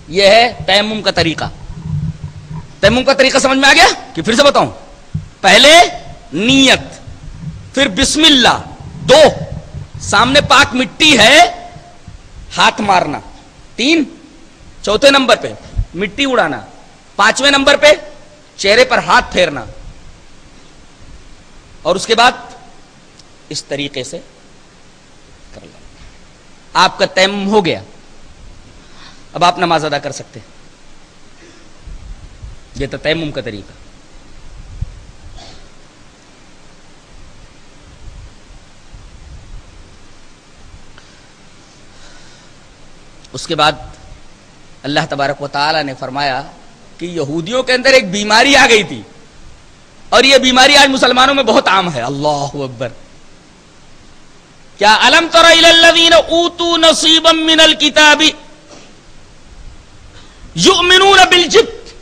یہ ہے تیمم کا طریقہ. تیمم کا طریقہ سمجھ میں آ گیا کہ پھر سے بتاؤں؟ پہلے نیت, پھر بسم اللہ, 2 سامنے پاک مٹی ہے ہاتھ مارنا, 3 چوتھے نمبر پہ مٹی اڑانا, 5ویں نمبر پہ چہرے پر ہاتھ پھیرنا, اور اس کے بعد اس طریقے سے کر لو. آپ کا تیمم ہو گیا. اب آپ نماز ادا کر سکتے ہیں. یہ تو تیمم کا طریقہ. اس کے بعد اللہ تبارک و تعالی نے فرمایا کہ یہودیوں کے اندر ایک بیماری آ گئی تھی, اور یہ بیماری آج مسلمانوں میں بہت عام ہے. اللہ اکبر. کیا الم تر الی الذین اوتوا نصیبا من الکتاب یؤمنون بالجبت.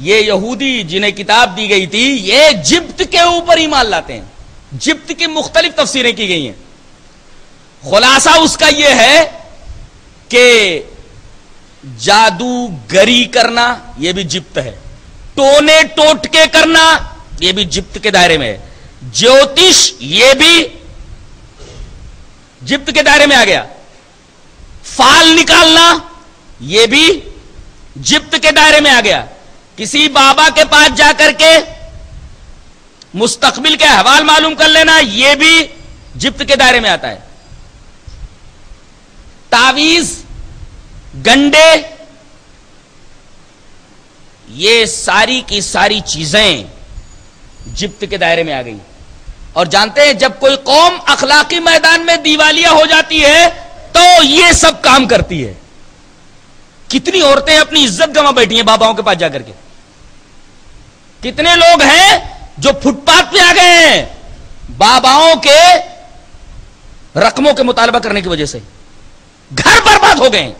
یہ یہودی جنہیں کتاب دی گئی تھی یہ جبت کے اوپر ایمان لاتے ہیں. جبت کی مختلف تفسیریں کی گئی ہیں. خلاصہ اس کا یہ ہے کہ جادوگری کرنا یہ بھی جبت ہے, ٹونے ٹوٹکے کرنا یہ بھی جبت کے دائرے میں ہے, جیوتش یہ بھی جبت کے دائرے میں آ گیا, فال نکالنا یہ بھی جبت کے دائرے میں آ گیا, کسی بابا کے پاس جا کر کے مستقبل کے احوال معلوم کر لینا یہ بھی جبت کے دائرے میں آتا ہے. تعویذ, گنڈے, یہ ساری کی ساری چیزیں جبت کے دائرے میں آ گئی. اور جانتے ہیں جب کوئی قوم اخلاقی میدان میں دیوالیہ ہو جاتی ہے تو یہ سب کام کرتی ہے. کتنی عورتیں اپنی عزت گنوا بیٹھی ہیں باباؤں کے پاس جا کر کے. کتنے لوگ ہیں جو فٹ پاتھ پہ آ گئے ہیں باباؤں کے رقموں کے مطالبہ کرنے کی وجہ سے, گھر برباد ہو گئے.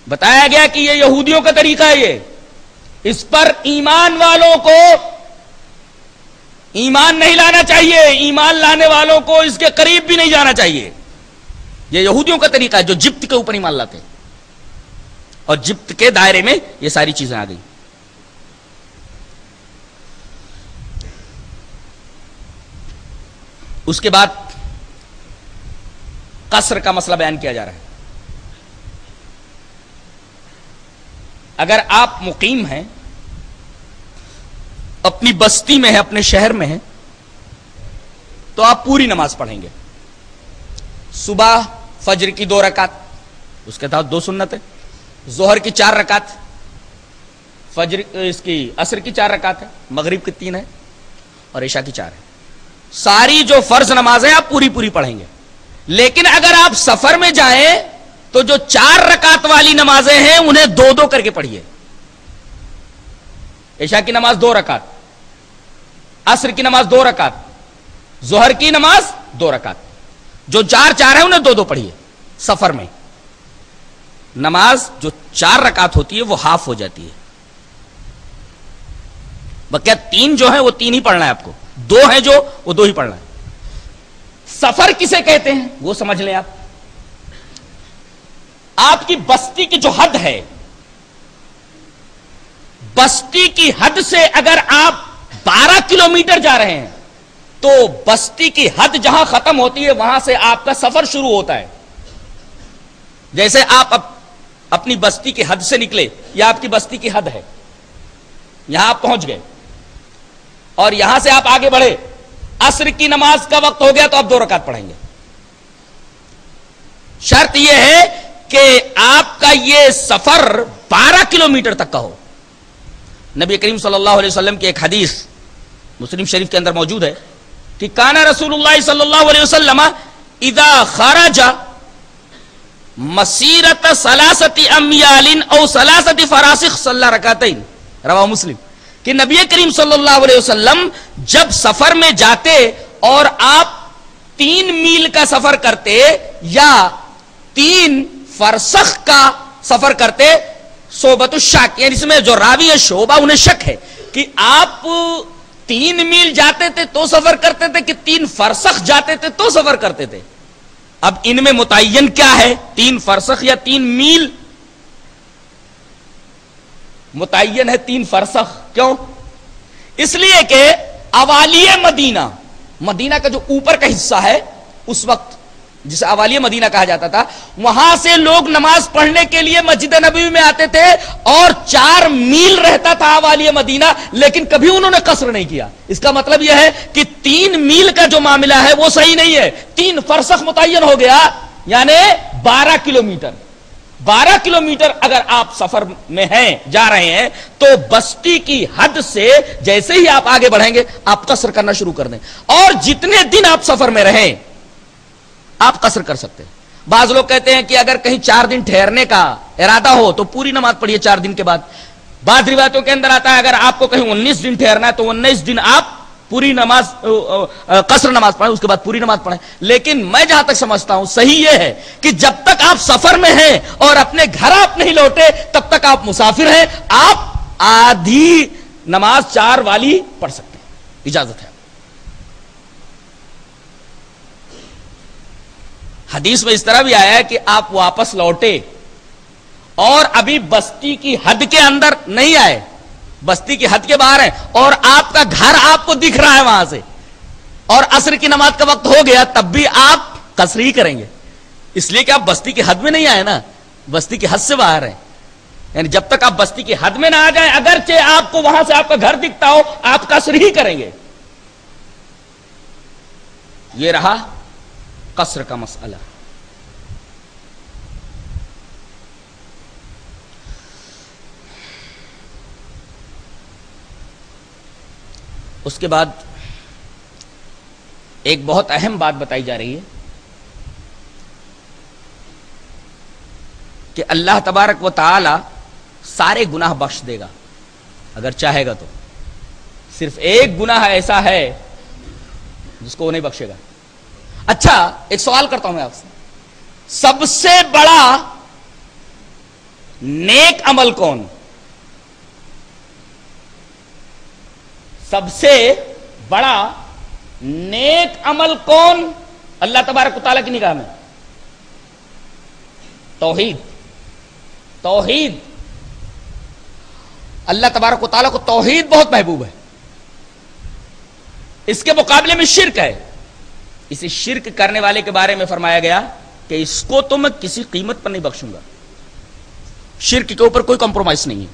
بتایا گیا کہ یہ یہودیوں کا طریقہ ہے. یہ اس پر ایمان والوں کو ایمان نہیں لانا چاہیے, ایمان لانے والوں کو اس کے قریب بھی نہیں جانا چاہیے. یہ یہودیوں کا طریقہ ہے جو جبت کے اوپر ایمان لاتے ہیں, اور جبت کے دائرے میں یہ ساری چیزیں آ گئی. اس کے بعد قصر کا مسئلہ بیان کیا جا رہا ہے. اگر آپ مقیم ہیں, اپنی بستی میں ہیں, اپنے شہر میں ہیں, تو آپ پوری نماز پڑھیں گے. صبح فجر کی 2 رکعت, اس کے ساتھ 2 سنت ہے, ظہر کی 4 رکعت, فجر اس کی عصر کی 4 رکعت ہے, مغرب کی 3 ہے, اور عشاء کی 4 ہے. ساری جو فرض نمازیں آپ پوری پوری پڑھیں گے. لیکن اگر آپ سفر میں جائیں تو جو 4 رکعت والی نمازیں ہیں انہیں 2 کر کے پڑھیے. عشاء کی نماز 2 رکعت, عصر کی نماز 2 رکعت, ظہر کی نماز 2 رکعت. جو 4 ہیں انہیں 2 پڑھیے. سفر میں نماز جو 4 رکعت ہوتی ہے وہ ہاف ہو جاتی ہے. بقیہ 3 جو ہیں وہ 3 ہی پڑھنا ہے آپ کو, 2 ہیں جو وہ 2 ہی پڑھنا ہے. سفر کسے کہتے ہیں وہ سمجھ لیں. آپ کی بستی کی جو حد ہے, بستی کی حد سے اگر آپ 12 کلومیٹر جا رہے ہیں تو بستی کی حد جہاں ختم ہوتی ہے وہاں سے آپ کا سفر شروع ہوتا ہے. جیسے آپ اپنی بستی کی حد سے نکلے, یا آپ کی بستی کی حد ہے, یہاں آپ پہنچ گئے, اور یہاں سے آپ آگے بڑھے, عصر کی نماز کا وقت ہو گیا تو آپ 2 رکعت پڑھیں گے. شرط یہ ہے کہ آپ کا یہ سفر 12 کلومیٹر تک کا ہو. نبی کریم صلی اللہ علیہ وسلم کی ایک حدیث مسلم شریف کے اندر موجود ہے کہ کانا رسول اللہ صلی اللہ علیہ وسلم اذا خرج مسیرت ثلاثت امیال او ثلاثت فراسخ صلی رکعتین، رواہ مسلم، کہ نبی کریم صلی اللہ علیہ وسلم جب سفر میں جاتے اور آپ 3 میل کا سفر کرتے یا 3 فرسخ کا سفر کرتے، صحبت الشاک، یعنی اس میں جو راوی ہے شعبہ انہیں شک ہے کہ آپ 3 میل جاتے تھے تو سفر کرتے تھے کہ 3 فرسخ جاتے تھے تو سفر کرتے تھے. اب ان میں متعین کیا ہے، 3 فرسخ یا 3 میل؟ متعین ہے 3 فرسخ. کیوں؟ اس لیے کہ اوالی مدینہ، مدینہ کا جو اوپر کا حصہ ہے اس وقت جسے اوالی مدینہ کہا جاتا تھا، وہاں سے لوگ نماز پڑھنے کے لیے مسجد نبوی میں آتے تھے اور 4 میل رہتا تھا اوالی مدینہ، لیکن کبھی انہوں نے قصر نہیں کیا. اس کا مطلب یہ ہے کہ 3 میل کا جو معاملہ ہے وہ صحیح نہیں ہے. 3 فرسخ متعین ہو گیا، یعنی 12 کلومیٹر. 12 کلومیٹر اگر آپ سفر میں ہیں، جا رہے ہیں، تو بستی کی حد سے جیسے ہی آپ آگے بڑھیں گے آپ قصر کرنا شروع کر دیں، اور جتنے دن آپ سفر میں رہیں آپ قصر کر سکتے ہیں. بعض لوگ کہتے ہیں کہ اگر کہیں 4 دن ٹھہرنے کا ارادہ ہو تو پوری نماز پڑھیے 4 دن کے بعد. بعض روایتوں کے اندر آتا ہے اگر آپ کو کہیں 19 دن ٹھہرنا ہے تو 19 دن آپ پوری نماز قصر نماز پڑھیں، اس کے بعد پوری نماز پڑھیں. لیکن میں جہاں تک سمجھتا ہوں صحیح یہ ہے کہ جب تک آپ سفر میں ہیں اور اپنے گھر آپ نہیں لوٹے تب تک آپ مسافر ہیں، آپ آدھی نماز 4 والی پڑھ سکتے ہیں، اجازت ہے. حدیث میں اس طرح بھی آیا ہے کہ آپ واپس لوٹے اور ابھی بستی کی حد کے اندر نہیں آئے، بستی کی حد کے باہر ہیں اور آپ کا گھر آپ کو دکھ رہا ہے وہاں سے، اور عصر کی نماز کا وقت ہو گیا، تب بھی آپ قصر ہی کریں گے، اس لیے کہ آپ بستی کی حد میں نہیں آئے نا، بستی کی حد سے باہر ہیں. یعنی جب تک آپ بستی کی حد میں نہ آ جائیں، اگرچہ آپ کو وہاں سے آپ کا گھر دکھتا ہو، آپ قصر ہی کریں گے. یہ رہا قصر کا مسئلہ. اس کے بعد ایک بہت اہم بات بتائی جا رہی ہے کہ اللہ تبارک و تعالی سارے گناہ بخش دے گا اگر چاہے گا تو. صرف ایک گناہ ایسا ہے جس کو وہ نہیں بخشے گا. اچھا ایک سوال کرتا ہوں میں آپ سے، سب سے بڑا نیک عمل کون؟ سب سے بڑا نیک عمل کون اللہ تبارک و تعالیٰ کی نگاہ میں؟ توحید. توحید. اللہ تبارک و تعالیٰ کو توحید بہت محبوب ہے. اس کے مقابلے میں شرک ہے. اسی شرک کرنے والے کے بارے میں فرمایا گیا کہ اس کو تو میں کسی قیمت پر نہیں بخشوں گا. شرک کے اوپر کوئی کمپرومائز نہیں ہے.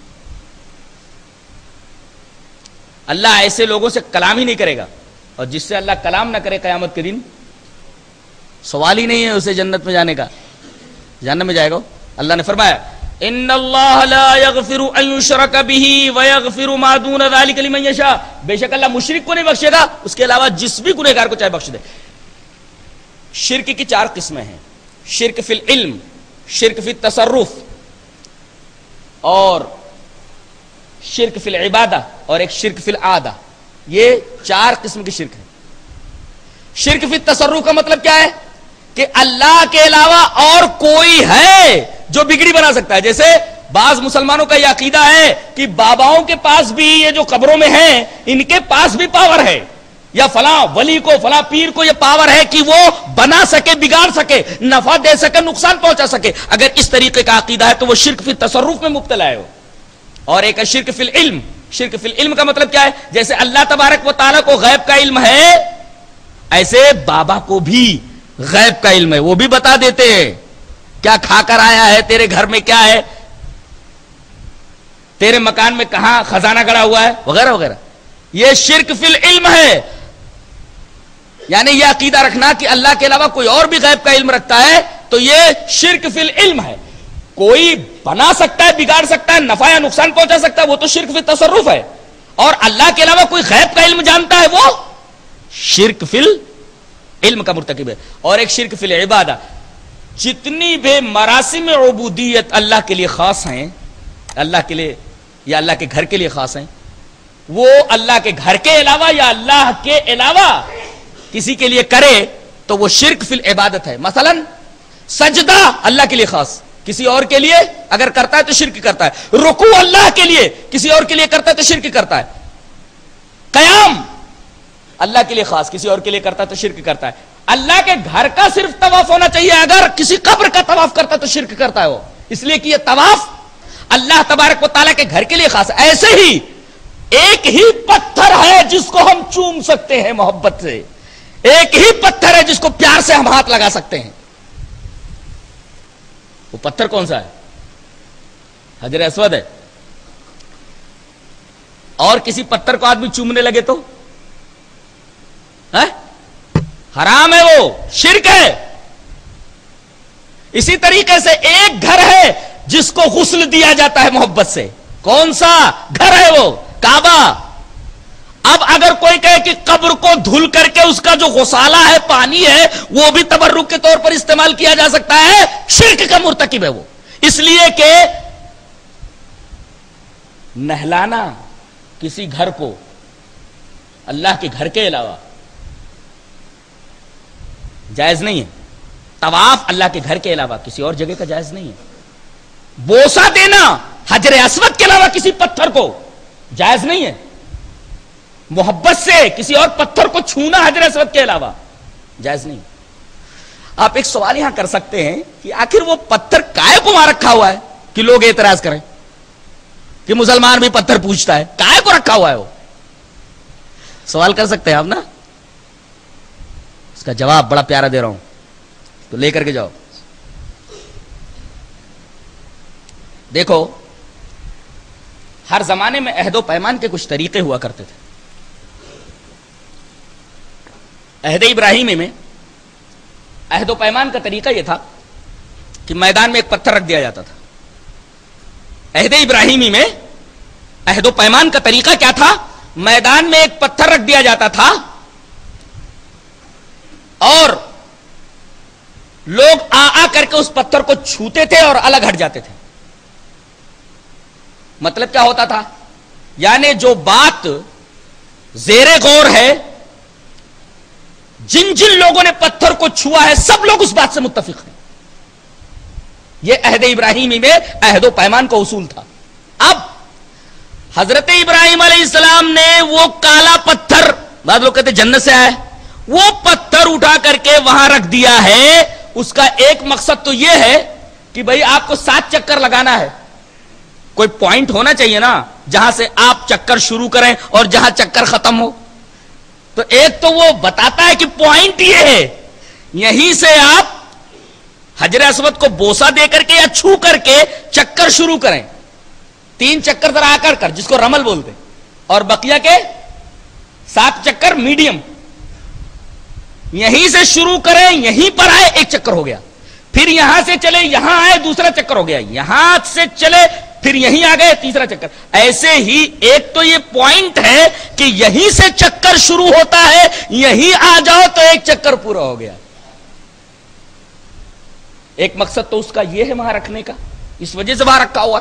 اللہ ایسے لوگوں سے کلام ہی نہیں کرے گا، اور جس سے اللہ کلام نہ کرے قیامت کے دن سوال ہی نہیں ہے اسے جنت میں جانے کا. جہنم میں جائے گا. اللہ نے فرمایا ان اللہ لا یغفر ان یشرک به ویغفر ما دون ذلک لمن یشاء، بے شک اللہ مشرک کو نہیں بخشے گا، اس کے علاوہ جس بھی گنہگار کو چاہے بخش دے. شرک کی 4 قسمیں ہیں، شرک فی العلم، شرک فی التصرف، اور شرک فی العبادہ، اور ایک شرک فی العادہ. یہ 4 قسم کی شرک ہے. شرک فی التصرف کا مطلب کیا ہے کہ اللہ کے علاوہ اور کوئی ہے جو بگڑی بنا سکتا ہے. جیسے بعض مسلمانوں کا یہ عقیدہ ہے کہ باباؤں کے پاس بھی، یہ جو قبروں میں ہیں ان کے پاس بھی پاور ہے، یا فلاں ولی کو، فلاں پیر کو یہ پاور ہے کہ وہ بنا سکے، بگاڑ سکے، نفع دے سکے، نقصان پہنچا سکے. اگر اس طریقے کا عقیدہ ہے تو وہ شرک فی التصرف میں مبتلا ہے. اور ایک ہے شرک فی العلم. شرک فی العلم کا مطلب کیا ہے؟ جیسے اللہ تبارک و تعالیٰ کو غیب کا علم ہے، ایسے بابا کو بھی غیب کا علم ہے، وہ بھی بتا دیتے ہیں کیا کھا کر آیا ہے، تیرے گھر میں کیا ہے، تیرے مکان میں کہاں خزانہ گڑا ہوا ہے، وغیرہ وغیرہ. یہ شرک فی العلم ہے. یعنی یہ عقیدہ رکھنا کہ اللہ کے علاوہ کوئی اور بھی غیب کا علم رکھتا ہے تو یہ شرک فی العلم ہے. کوئی بنا سکتا ہے، بگاڑ سکتا ہے، نفع یا نقصان پہنچا سکتا ہے، وہ تو شرک فی تصرف ہے. اور اللہ کے علاوہ کوئی غیب کا علم جانتا ہے وہ شرک فی العلم کا مرتکب ہے. اور ایک شرک فی العبادہ. جتنی بھی مراسم عبودیت اللہ کے لیے خاص ہیں، اللہ کے لیے یا اللہ کے گھر کے لیے خاص ہیں، وہ اللہ کے گھر کے علاوہ یا اللہ کے علاوہ کسی کے لیے کرے تو وہ شرک فی العبادت ہے۔ مثلا سجدہ اللہ کے لیے خاص، کسی اور کے لیے اگر کرتا ہے تو شرک کرتا ہے۔ رکوع اللہ کے لیے، کسی اور کے لیے کرتا ہے تو شرک کرتا ہے۔ قیام اللہ کے لیے خاص، کسی اور کے لیے کرتا ہے تو شرک کرتا ہے۔ اللہ کے گھر کا صرف طواف ہونا چاہیے، اگر کسی قبر کا طواف کرتا ہے تو شرک کرتا ہے وہ، اس لیے کہ یہ طواف اللہ تبارک و تعالیٰ کے گھر کے لیے خاص ہے۔ ایسے ہی ایک ہی پتھر ہے جس کو ہم چوم سکتے ہیں محبت سے، ایک ہی پتھر ہے جس کو پیار سے ہم ہاتھ لگا سکتے ہیں۔ وہ پتھر کون سا ہے؟ حجر اسود ہے۔ اور کسی پتھر کو آدمی چومنے لگے تو حرام ہے، وہ شرک ہے۔ اسی طریقے سے ایک گھر ہے جس کو غسل دیا جاتا ہے محبت سے، کون سا گھر ہے وہ؟ کعبہ۔ اب اگر کوئی کہے کہ قبر کو دھل کر کے اس کا جو غسالہ ہے، پانی ہے، وہ بھی تبرک کے طور پر استعمال کیا جا سکتا ہے، شرک کا مرتکب ہے وہ، اس لیے کہ نہلانا کسی گھر کو اللہ کے گھر کے علاوہ جائز نہیں ہے۔ طواف اللہ کے گھر کے علاوہ کسی اور جگہ کا جائز نہیں ہے۔ بوسہ دینا حجر اسود کے علاوہ کسی پتھر کو جائز نہیں ہے۔ محبت سے کسی اور پتھر کو چھونا حجر اسود کے علاوہ جائز نہیں۔ آپ ایک سوال یہاں کر سکتے ہیں کہ آخر وہ پتھر کائے کو وہاں رکھا ہوا ہے کہ لوگ اعتراض کریں کہ مسلمان بھی پتھر پوجتا ہے، کائے کو رکھا ہوا ہے وہ؟ سوال کر سکتے ہیں آپ نا، اس کا جواب بڑا پیارا دے رہا ہوں تو لے کر کے جاؤ۔ دیکھو، ہر زمانے میں عہد و پیمان کے کچھ طریقے ہوا کرتے تھے۔ عہد ابراہیمی میں عہد و پیمان کا طریقہ یہ تھا کہ میدان میں ایک پتھر رکھ دیا جاتا تھا۔ عہد ابراہیمی میں عہد و پیمان کا طریقہ کیا تھا؟ میدان میں ایک پتھر رکھ دیا جاتا تھا اور لوگ آ کر کے اس پتھر کو چھوتے تھے اور الگ ہٹ جاتے تھے۔ مطلب کیا ہوتا تھا؟ یعنی جو بات زیر غور ہے، جن جن لوگوں نے پتھر کو چھوا ہے سب لوگ اس بات سے متفق ہیں۔ یہ عہد ابراہیمی میں عہد و پیمان کا اصول تھا۔ اب حضرت ابراہیم علیہ السلام نے وہ کالا پتھر، بعض لوگ کہتے جنت سے آیا ہے، وہ پتھر اٹھا کر کے وہاں رکھ دیا ہے۔ اس کا ایک مقصد تو یہ ہے کہ بھئی آپ کو 7 چکر لگانا ہے، کوئی پوائنٹ ہونا چاہیے نا جہاں سے آپ چکر شروع کریں اور جہاں چکر ختم ہو۔ تو ایک تو وہ بتاتا ہے کہ پوائنٹ یہ ہے، یہیں سے آپ حجر اسود کو بوسہ دے کر کے یا چھو کر کے چکر شروع کریں، 3 چکر ذرا آ کر جس کو رمل بولتے، اور بقیہ کے 7 چکر میڈیم، یہیں سے شروع کریں، یہیں پر آئے 1 چکر ہو گیا، پھر یہاں سے چلے یہاں آئے 2 چکر ہو گیا، یہاں سے چلے پھر یہیں آ گئے 3 چکر۔ ایسے ہی ایک تو یہ پوائنٹ ہے کہ یہیں سے چکر شروع ہوتا ہے، یہیں آ جاؤ تو 1 چکر پورا ہو گیا۔ ایک مقصد تو اس کا یہ ہے وہاں رکھنے کا، اس وجہ سے وہاں رکھا ہوا۔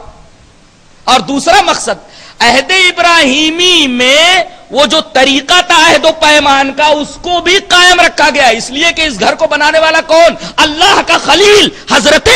اور دوسرا مقصد، عہد ابراہیمی میں وہ جو طریقہ تھا عہد و پیمان کا، اس کو بھی قائم رکھا گیا، اس لیے کہ اس گھر کو بنانے والا کون؟ اللہ کا خلیل حضرت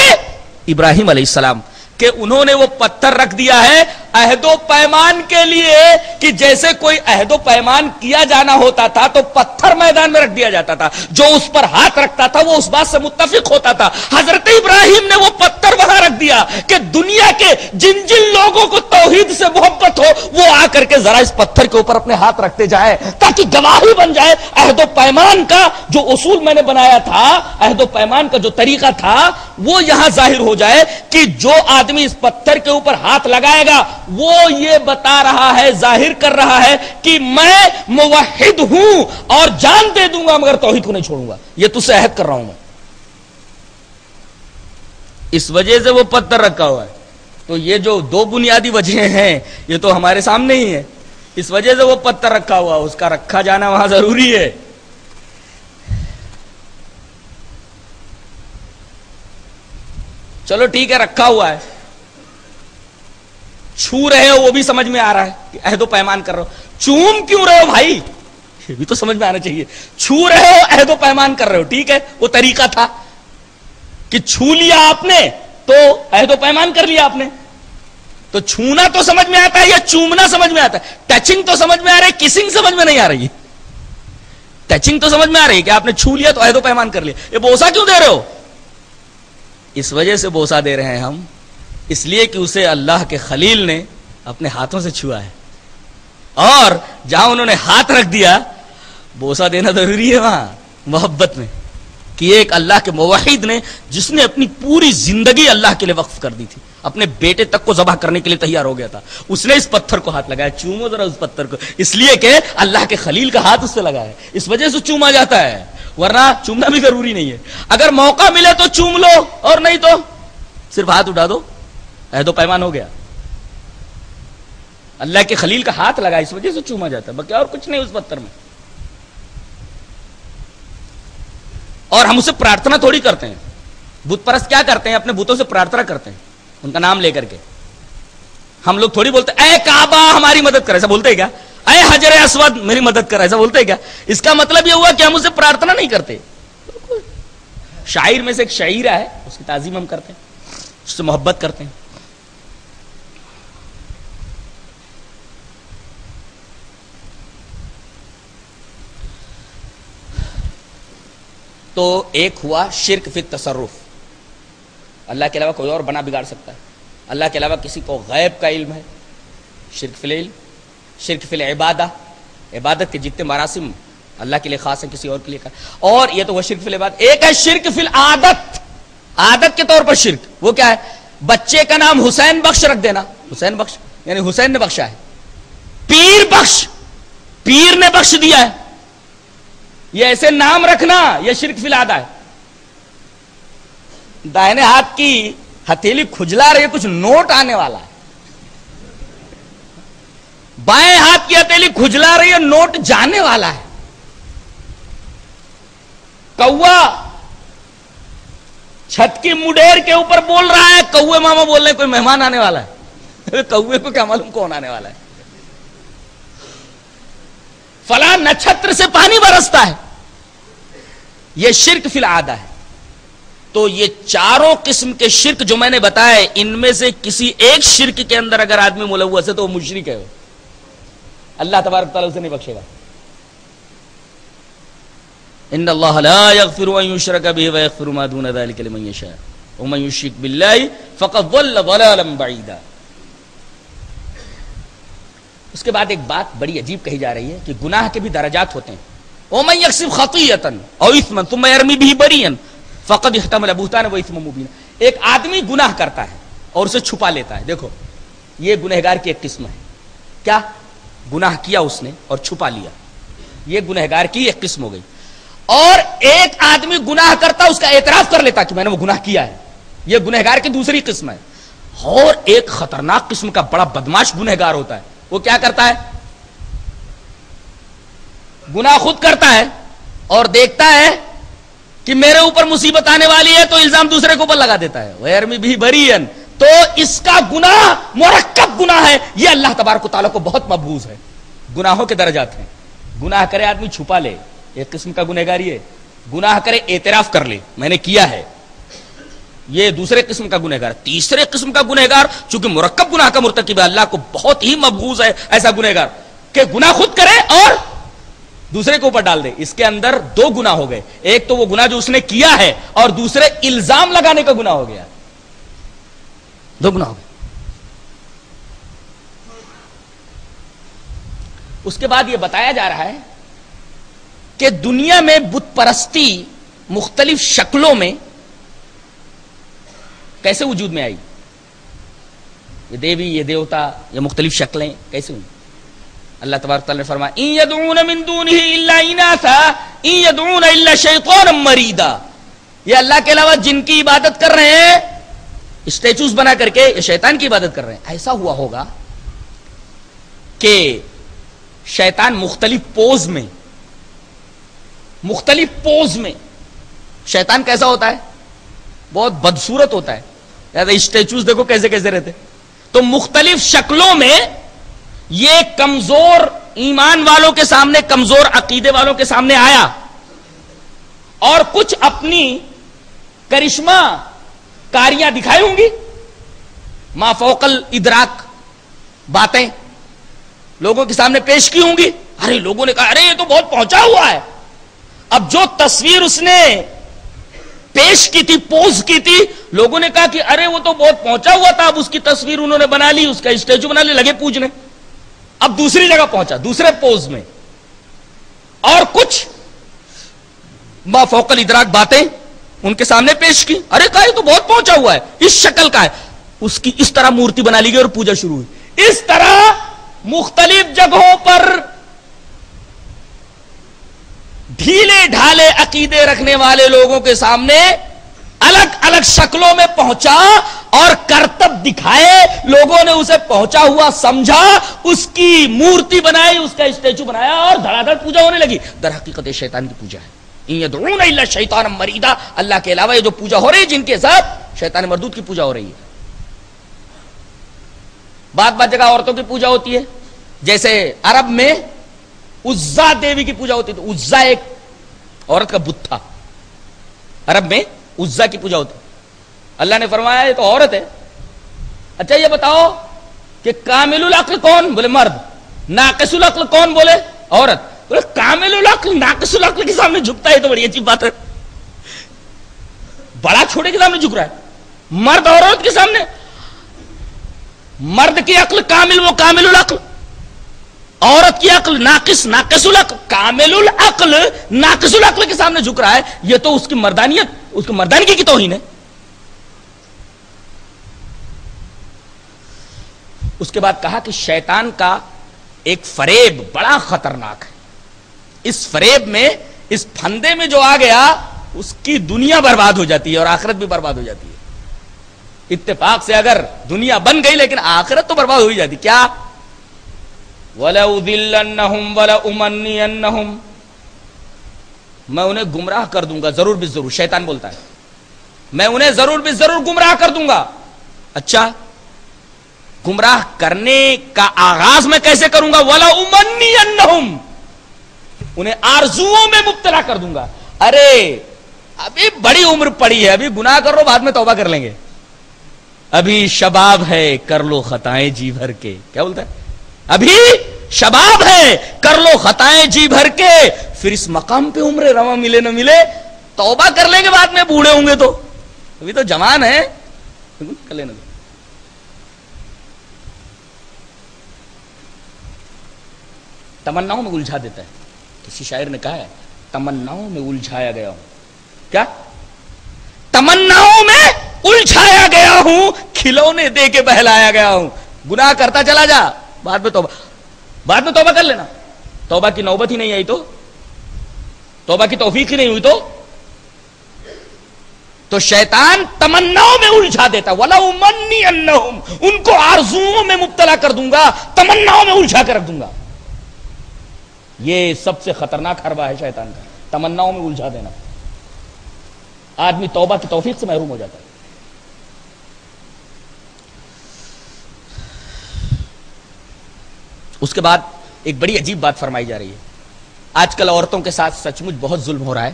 ابراہیم علیہ السلام، کہ انہوں نے وہ پتھر رکھ دیا ہے عہد و پیمان کے لیے، کہ جیسے کوئی عہد و پیمان کیا جانا ہوتا تھا تو پتھر میدان میں رکھ دیا جاتا تھا، جو اس پر ہاتھ رکھتا تھا وہ اس بات سے متفق ہوتا تھا۔ حضرت ابراہیم نے وہ پتھر وہاں رکھ دیا کہ دنیا کے جن جن لوگوں کو توحید سے محبت ہو وہ آ کر کے ذرا اس پتھر کے اوپر اپنے ہاتھ رکھتے جائیں، تاکہ گواہی بن جائے عہد و پیمان کا جو اصول میں نے بنایا تھا، عہد و پیمان کا جو طریقہ تھا وہ یہاں ظاہر ہو جائے کہ جو آدمی اس پتھر کے اوپر ہاتھ لگائے گا وہ یہ بتا رہا ہے، ظاہر کر رہا ہے کہ میں موحد ہوں اور جان دے دوں گا مگر توحید کو نہیں چھوڑوں گا، یہ تجھ سے عہد کر رہا ہوں میں۔ اس وجہ سے وہ پتھر رکھا ہوا ہے۔ تو یہ جو 2 بنیادی وجہیں ہیں یہ تو ہمارے سامنے ہی ہے، اس وجہ سے وہ پتھر رکھا ہوا، اس کا رکھا جانا وہاں ضروری ہے۔ چلو ٹھیک ہے رکھا ہوا ہے، چھو رہے ہو وہ بھی سمجھ میں آ رہا ہے کہ عہد و پیمان کر رہے ہو، چوم کیوں رہے ہو بھائی یہ بھی تو سمجھ میں آنا چاہیے، چھو رہے ہو عہد و پیمان کر رہے ہو، ٹھیک ہے وہ طریقہ تھا کہ چھو لیا آپ نے تو عہد و پیمان کر لیا آپ نے، تو چھونا تو سمجھ میں آتا ہے یا چومنا سمجھ میں آتا ہے؟ ٹچنگ تو سمجھ میں آ رہی ہے، کسنگ سمجھ میں نہیں آ رہی، ٹچنگ تو سمجھ میں آ رہی ہے کہ آپ نے چھو لیا تو عہد و پیمان کر لیا، یہ بوسا کیوں دے رہے ہو؟ اس وجہ سے بوسا دے رہے ہیں ہم، اس لیے کہ اسے اللہ کے خلیل نے اپنے ہاتھوں سے چھوا ہے، اور جہاں انہوں نے ہاتھ رکھ دیا بوسا دینا ضروری ہے وہاں محبت میں، کہ ایک اللہ کے موحد نے جس نے اپنی پوری زندگی اللہ کے لیے وقف کر دی تھی، اپنے بیٹے تک کو ذبح کرنے کے لیے تیار ہو گیا تھا، اس نے اس پتھر کو ہاتھ لگایا، چومو ذرا اس پتھر کو، اس لیے کہ اللہ کے خلیل کا ہاتھ اس سے لگا ہے، اس وجہ سے چوما جاتا ہے، ورنہ چومنا بھی ضروری نہیں ہے، اگر موقع ملے تو چوم لو اور نہیں تو صرف ہاتھ اٹھا دو، عہد و پیمان ہو گیا، اللہ کے خلیل کا ہاتھ لگا اس وجہ سے چوما جاتا ہے، باقی اور کچھ نہیں اس پتھر میں۔ اور ہم اسے پرارتھنا تھوڑی کرتے ہیں، بت پرست کیا کرتے ہیں؟ اپنے بتوں سے پرارتھنا کرتے ہیں ان کا نام لے کر کے، ہم لوگ تھوڑی بولتے اے کعبہ ہماری مدد کر، ایسا بولتے ہیں کیا؟ اے حجر اسود میری مدد کر، ایسا بولتے ہیں کیا؟ اس کا مطلب یہ ہوا کہ ہم اسے پرارتھنا نہیں کرتے، شاعر میں سے ایک شاعرہ ہے اس کی تعظیم ہم کرتے ہیں، اس سے محبت کرتے ہیں۔ تو ایک ہوا شرک فی التصرف، اللہ کے علاوہ کوئی اور بنا بگاڑ سکتا ہے، اللہ کے علاوہ کسی کو غیب کا علم ہے، شرک فی العلم، شرک فی العبادہ، عبادت کے جتنے مراسم اللہ کے لیے خاص ہیں کسی اور کے لیے، اور یہ تو وہ شرک فی العبادت۔ ایک ہے شرک فی العادت، عادت کے طور پر شرک، وہ کیا ہے؟ بچے کا نام حسین بخش رکھ دینا، حسین بخش یعنی حسین نے بخشا ہے، پیر بخش پیر نے بخش دیا ہے، یہ ایسے نام رکھنا یہ شرک فی العادہ ہے۔ دائیں ہاتھ کی ہتھیلی کھجلا رہی ہے، کچھ نوٹ آنے والا ہے، بائیں ہاتھ کی ہتھیلی کھجلا رہی ہے، نوٹ جانے والا ہے۔ کوا چھت کی مڈیر کے اوپر بول رہا ہے، کوے ماما بول رہے ہیں کوئی مہمان آنے والا ہے، کوے کو کیا معلوم کون آنے والا ہے؟ فلاں نچھتر سے پانی برستا ہے، یہ شرک فی العادہ ہے۔ تو یہ چاروں قسم کے شرک جو میں نے بتائے، ان میں سے کسی ایک شرک کے اندر اگر آدمی ملوث ہے تو وہ مشرک ہے، اللہ تبارک تعالیٰ اسے نہیں بخشے گا۔ ان اللہ لا یغفر ان یشرک بہ ویغفر ما دون ذلک لمن یشاء ومن یشرک باللہ فقد ضل ضلالا بعیدا۔ اس کے بعد ایک بات بڑی عجیب کہی جا رہی ہے کہ گناہ کے بھی درجات ہوتے ہیں۔ ومن یکسب خطیئۃ او اثما ثم یرمی بہ بریئا فقد احتمل بہتانا واثما مبینا۔ ایک آدمی گناہ کرتا ہے اور اسے چھپا لیتا ہے، دیکھو یہ گنہگار کی ایک قسم ہے، کیا گناہ کیا اس نے اور چھپا لیا، یہ گنہگار کی ایک قسم ہو گئی۔ اور ایک آدمی گناہ کرتا اس کا اعتراف کر لیتا کہ میں نے وہ گناہ کیا ہے، یہ گنہگار کی دوسری قسم ہے۔ اور ایک خطرناک قسم کا بڑا بدماش گنہگار ہوتا ہے، وہ کیا کرتا ہے؟ گناہ خود کرتا ہے اور دیکھتا ہے کہ میرے اوپر مصیبت آنے والی ہے تو الزام دوسرے کے اوپر لگا دیتا ہے، وَيَرْمِي بِهِ بَرِيًّا۔ تو اس کا گناہ مرکب گناہ ہے، یہ اللہ تبارک و تعالیٰ کو بہت مبغوض ہے۔ گناہوں کے درجات ہیں، گناہ کرے آدمی چھپا لے، ایک قسم کا گنہگاری ہے، گناہ کرے اعتراف کر لے میں نے کیا ہے، یہ دوسرے قسم کا گنہگار۔ تیسرے قسم کا گنہگار چونکہ مرکب گناہ کا مرتکب ہے، اللہ کو بہت ہی مبغوض ہے ایسا گنہگار کہ گناہ خود کرے اور دوسرے کے اوپر ڈال دے۔ اس کے اندر دو گناہ ہو گئے، ایک تو وہ گناہ جو اس نے کیا ہے اور دوسرے الزام لگانے کا گناہ ہو گیا، دو گناہ ہو گئے۔ اس کے بعد یہ بتایا جا رہا ہے کہ دنیا میں بت پرستی مختلف شکلوں میں کیسے وجود میں آئی، یہ دیوی، یہ دیوتا، یہ مختلف شکلیں کیسے ہوئی؟ اللہ تبارک تعالیٰ نے فرمایا ان يدعون من دونه الا اناثا ان يدعون الا شیطانا مریدا، یہ اللہ کے علاوہ جن کی عبادت کر رہے ہیں اسٹیچوز بنا کر کے، یہ شیطان کی عبادت کر رہے ہیں۔ ایسا ہوا ہوگا کہ شیطان مختلف پوز میں شیطان کیسا ہوتا ہے؟ بہت بدصورت ہوتا ہے، اسٹیچوز دیکھو کیسے کیسے رہتے. تو مختلف شکلوں میں یہ کمزور ایمان والوں کے سامنے, کمزور عقیدے والوں کے سامنے آیا, اور کچھ اپنی کرشمہ کاریاں دکھائی ہوں گی, ما فوق الادراک باتیں لوگوں کے سامنے پیش کی ہوں گی. ارے لوگوں نے کہا ارے یہ تو بہت پہنچا ہوا ہے. اب جو تصویر اس نے پیش کی تھی, پوز کی تھی, لوگوں نے کہا کہ ارے وہ تو بہت پہنچا ہوا تھا, اب اس کی تصویر انہوں نے بنا لی, اس کا اسٹیچو بنا لی, لگے پوجنے. اب دوسری جگہ پہنچا, دوسرے پوز میں, اور کچھ ما فوق الادراک باتیں ان کے سامنے پیش کی. ارے کہا یہ تو بہت پہنچا ہوا ہے, اس شکل کا ہے, اس کی اس طرح مورتی بنا لی گئی اور پوجا شروع ہوئی. اس طرح مختلف جگہوں پر ڈھیلے ڈھالے عقیدے رکھنے والے لوگوں کے سامنے الگ الگ شکلوں میں پہنچا اور کرتب دکھائے, لوگوں نے اسے پہنچا ہوا سمجھا, اس کی مورتی بنائی, اس کا اسٹیچو بنایا اور دھڑا دھڑ پوجا ہونے لگی. در حقیقت شیطان کی پوجا ہے. ان یدعون الا شیطانا مریدا, اللہ کے علاوہ یہ جو پوجا ہو رہی ہے جن کے ساتھ, شیطان مردود کی پوجا ہو رہی ہے. بعض جگہ عورتوں کی پوجا ہوتی ہے, جیسے عرب میں عزا دیوی کی پوجا ہوتی ہے. تو عزا ایک عورت کا بت تھا, عرب میں عزا کی پوجا ہوتی. اللہ نے فرمایا یہ تو عورت ہے. اچھا یہ بتاؤ کہ کامل العقل کون؟ بولے مرد. ناقص العقل کون؟ بولے عورت. بولے کامل العقل ناقص العقل کے سامنے جھکتا ہے تو بڑی اچھی بات ہے. بڑا چھوٹے کے سامنے جھک رہا ہے, مرد اور عورت کے سامنے. مرد کی عقل کامل, وہ کامل العقل, عورت کی عقل ناقص, ناقص العقل. کامل العقل ناقص العقل کے سامنے جھک رہا ہے, یہ تو اس کی مردانیت, اس کی مردانگی کی توہین ہے. اس کے بعد کہا کہ شیطان کا ایک فریب بڑا خطرناک ہے. اس فریب میں, اس پھندے میں جو آ گیا اس کی دنیا برباد ہو جاتی ہے اور آخرت بھی برباد ہو جاتی ہے. اتفاق سے اگر دنیا بن گئی لیکن آخرت تو برباد ہو ہی جاتی. کیا؟ وَلَأُضِلَّنَّهُمْ وَلَأُمَنِّيَنَّهُمْ, میں انہیں گمراہ کر دوں گا ضرور بھی ضرور. شیطان بولتا ہے میں انہیں ضرور بھی ضرور گمراہ کر دوں گا. اچھا گمراہ کرنے کا آغاز میں کیسے کروں گا؟ وَلَأُمَنِّيَنَّهُمْ, انہیں آرزوؤں میں مبتلا کر دوں گا. ارے ابھی بڑی عمر پڑی ہے, ابھی گناہ کر لو, بعد میں توبہ کر لیں گے. ابھی شباب ہے کر لو خطائیں جی بھر کے. کیا بولتا ہے؟ ابھی شباب ہے کر لو خطائیں جی بھر کے, پھر اس مقام پہ عمر رواں ملے نہ ملے توبہ کر لیں گے بعد میں بوڑھے ہوں گے. تو ابھی تو جوان ہے, کر لینا. تمناؤں میں الجھا دیتا ہے. کسی شاعر نے کہا ہے تمناؤں میں الجھایا گیا ہوں. کیا؟ تمناؤں میں الجھایا گیا ہوں, کھلونے دے کے بہلایا گیا ہوں. گناہ کرتا چلا جا, بعد میں توبہ کر لینا. توبہ کی نوبت ہی نہیں آئی تو, توبہ کی توفیق ہی نہیں ہوئی تو شیطان تمناؤں میں الجھا دیتا. وَلَأُمَنِّيَنَّهُمْ, ان کو آرزوؤں میں مبتلا کر دوں گا, تمناؤں میں الجھا کر رکھ دوں گا. یہ سب سے خطرناک حربہ ہے شیطان کا, تمناؤں میں الجھا دینا. آدمی توبہ کی توفیق سے محروم ہو جاتا ہے. اس کے بعد ایک بڑی عجیب بات فرمائی جا رہی ہے. آج کل عورتوں کے ساتھ سچ مچ بہت ظلم ہو رہا ہے.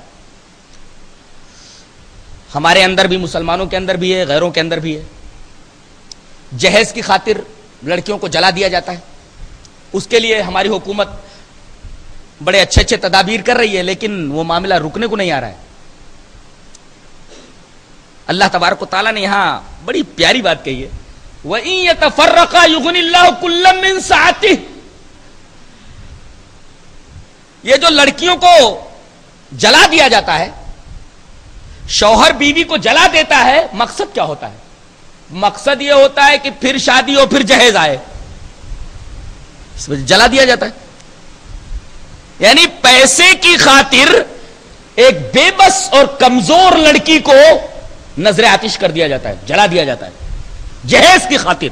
ہمارے اندر بھی, مسلمانوں کے اندر بھی ہے, غیروں کے اندر بھی ہے. جہیز کی خاطر لڑکیوں کو جلا دیا جاتا ہے. اس کے لیے ہماری حکومت بڑے اچھے اچھے تدابیر کر رہی ہے, لیکن وہ معاملہ رکنے کو نہیں آ رہا ہے. اللہ تبارک و تعالیٰ نے یہاں بڑی پیاری بات کہی ہے, وَإِن يَتَفَرَّقَا يُغْنِ اللَّهُ كُلًّا مِّن سَعَتِهِ. یہ جو لڑکیوں کو جلا دیا جاتا ہے, شوہر بیوی کو جلا دیتا ہے, مقصد کیا ہوتا ہے؟ مقصد یہ ہوتا ہے کہ پھر شادی ہو, پھر جہیز آئے, اس وجہ جلا دیا جاتا ہے. یعنی پیسے کی خاطر ایک بے بس اور کمزور لڑکی کو نظر آتش کر دیا جاتا ہے, جلا دیا جاتا ہے جہیز کی خاطر.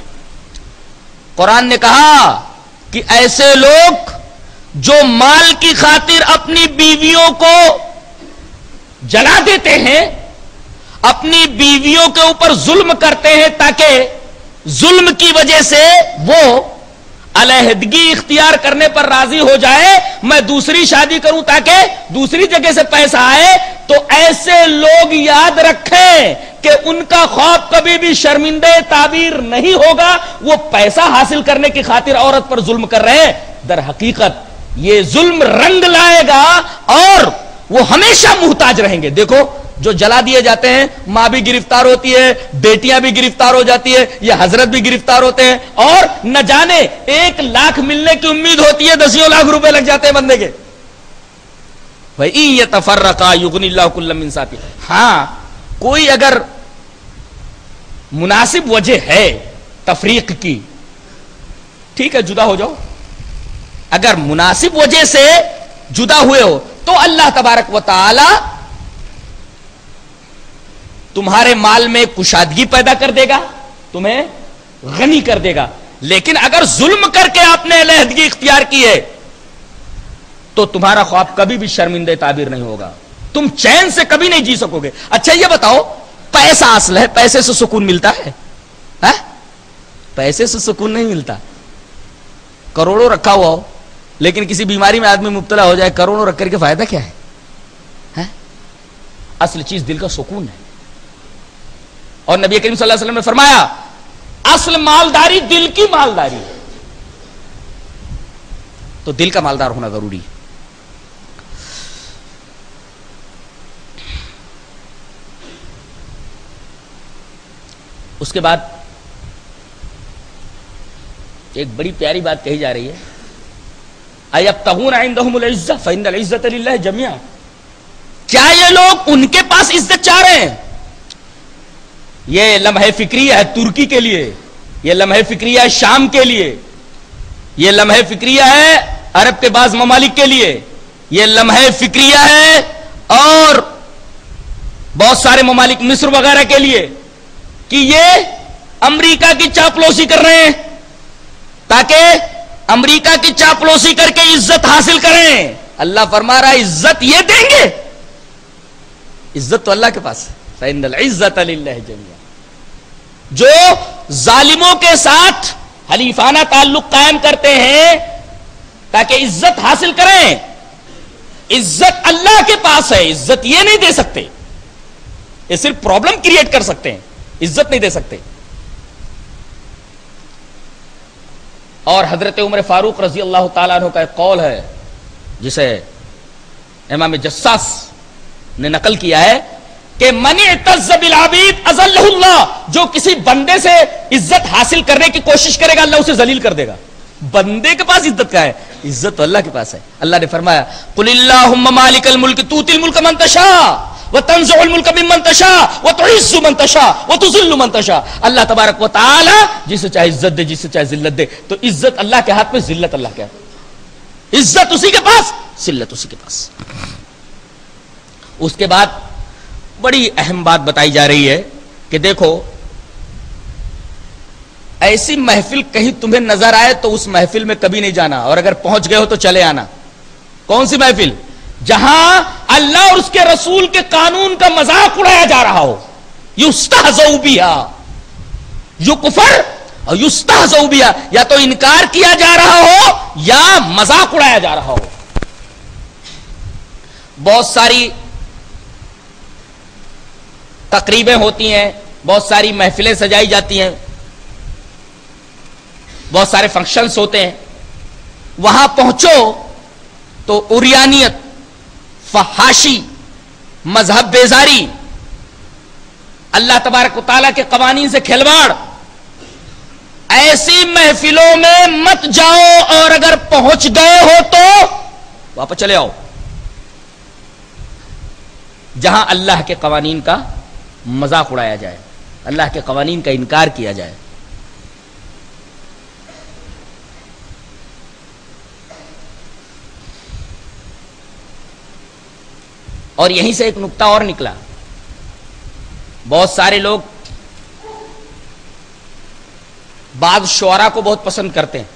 قرآن نے کہا کہ ایسے لوگ جو مال کی خاطر اپنی بیویوں کو جلا دیتے ہیں, اپنی بیویوں کے اوپر ظلم کرتے ہیں تاکہ ظلم کی وجہ سے وہ علیحدگی اختیار کرنے پر راضی ہو جائے، میں دوسری شادی کروں تاکہ دوسری جگہ سے پیسہ آئے، تو ایسے لوگ یاد رکھیں کہ ان کا خواب کبھی بھی شرمندہ تعبیر نہیں ہوگا. وہ پیسہ حاصل کرنے کی خاطر عورت پر ظلم کر رہے ہیں، در حقیقت یہ ظلم رنگ لائے گا اور وہ ہمیشہ محتاج رہیں گے. دیکھو جو جلا دیے جاتے ہیں، ماں بھی گرفتار ہوتی ہے، بیٹیاں بھی گرفتار ہو جاتی ہے، یہ حضرت بھی گرفتار ہوتے ہیں، اور نہ جانے 1 لاکھ ملنے کی امید ہوتی ہے، 10 لاکھ روپے لگ جاتے ہیں بندے کے. وَإِن يَتَفَرَّقَا يُغْنِ اللَّهُ كُلًّا مِّن سَعَتِهِ. ہاں کوئی اگر مناسب وجہ ہے تفریق کی، ٹھیک ہے جدا ہو جاؤ. اگر مناسب وجہ سے جدا ہوئے ہو تو اللہ تبارک و تعالی تمہارے مال میں کشادگی پیدا کر دے گا، تمہیں غنی کر دے گا. لیکن اگر ظلم کر کے آپ نے علیحدگی اختیار کی ہے تو تمہارا خواب کبھی بھی شرمندہ تعبیر نہیں ہوگا، تم چین سے کبھی نہیں جی سکو گے. اچھا یہ بتاؤ، پیسہ اصل ہے، پیسے سے سکون ملتا ہے؟ پیسے سے سکون نہیں ملتا. کروڑوں رکھا ہوا ہو لیکن کسی بیماری میں آدمی مبتلا ہو جائے، کروڑوں رکھ کر کے فائدہ کیا ہے؟ اصل چیز دل کا سکون ہے. اور نبی کریم صلی اللہ علیہ وسلم نے فرمایا اصل مالداری دل کی مالداری ہے، تو دل کا مالدار ہونا ضروری ہے. اس کے بعد ایک بڑی پیاری بات کہی جا رہی ہے، اَيَبْتَغُونَ عِندَهُمُ الْعِزَّةَ فَإِنَّ الْعِزَّةَ لِلَّهِ جَمِيعًا. کیا یہ لوگ ان کے پاس عزت چاہ رہے ہیں؟ یہ لمحہ فکریہ ہے ترکی کے لیے، یہ لمحہ فکریہ ہے شام کے لیے، یہ لمحہ فکریہ ہے عرب کے بعض ممالک کے لیے، یہ لمحہ فکریہ ہے اور بہت سارے ممالک مصر وغیرہ کے لیے، کہ یہ امریکہ کی چاپلوسی کر رہے ہیں تاکہ امریکہ کی چاپلوسی کر کے عزت حاصل کریں. اللہ فرما رہا ہے عزت یہ دیں گے، عزت تو اللہ کے پاس ہے. فَإِنَّ الْعِزَّةَ لِلَّهِ جَمِيعًا. جو ظالموں کے ساتھ حلیفانہ تعلق قائم کرتے ہیں تاکہ عزت حاصل کریں، عزت اللہ کے پاس ہے. عزت یہ نہیں دے سکتے، یہ صرف پرابلم کریٹ کر سکتے ہیں، عزت نہیں دے سکتے. اور حضرت عمر فاروق رضی اللہ تعالیٰ عنہ کا ایک قول ہے جسے امام جساس نے نقل کیا ہے کہ من اعتز بالعبید اذلہ اللہ. جو کسی بندے سے عزت حاصل کرنے کی کوشش کرے گا اللہ اسے ذلیل کر دے گا. بندے کے پاس عزت کا ہے، عزت تو اللہ کے پاس ہے. اللہ نے فرمایا قل اللہم مالک الملک تؤتی الملک من تشاء وتنزع الملک ممن تشاء وتعز من تشاء وتذل من تشاء. اللہ تبارک و تعالی جسے چاہے عزت دے، جسے چاہے ذلت دے. تو عزت اللہ کے ہاتھ میں، ذلت اللہ کے ہاتھ میں. عزت اسی کے پاس، ذلت اسی کے پاس. اس کے بعد بڑی اہم بات بتائی جا رہی ہے کہ دیکھو ایسی محفل کہیں تمہیں نظر آئے تو اس محفل میں کبھی نہیں جانا، اور اگر پہنچ گئے ہو تو چلے آنا. کون سی محفل؟ جہاں اللہ اور اس کے رسول کے قانون کا مذاق اڑایا جا رہا ہو. یستہزؤ بہا، یکفر اور یستہزؤ بہا، یا تو انکار کیا جا رہا ہو یا مذاق اڑایا جا رہا ہو. بہت ساری تقریبیں ہوتی ہیں، بہت ساری محفلیں سجائی جاتی ہیں، بہت سارے فنکشنز ہوتے ہیں. وہاں پہنچو تو عریانیت، فحاشی، مذہب بیزاری، اللہ تبارک و تعالیٰ کے قوانین سے کھلواڑ، ایسی محفلوں میں مت جاؤ. اور اگر پہنچ گئے ہو تو واپس چلے آؤ. جہاں اللہ کے قوانین کا مذاق اڑایا جائے، اللہ کے قوانین کا انکار کیا جائے. اور یہیں سے ایک نکتہ اور نکلا. بہت سارے لوگ بعض شعراء کو بہت پسند کرتے ہیں.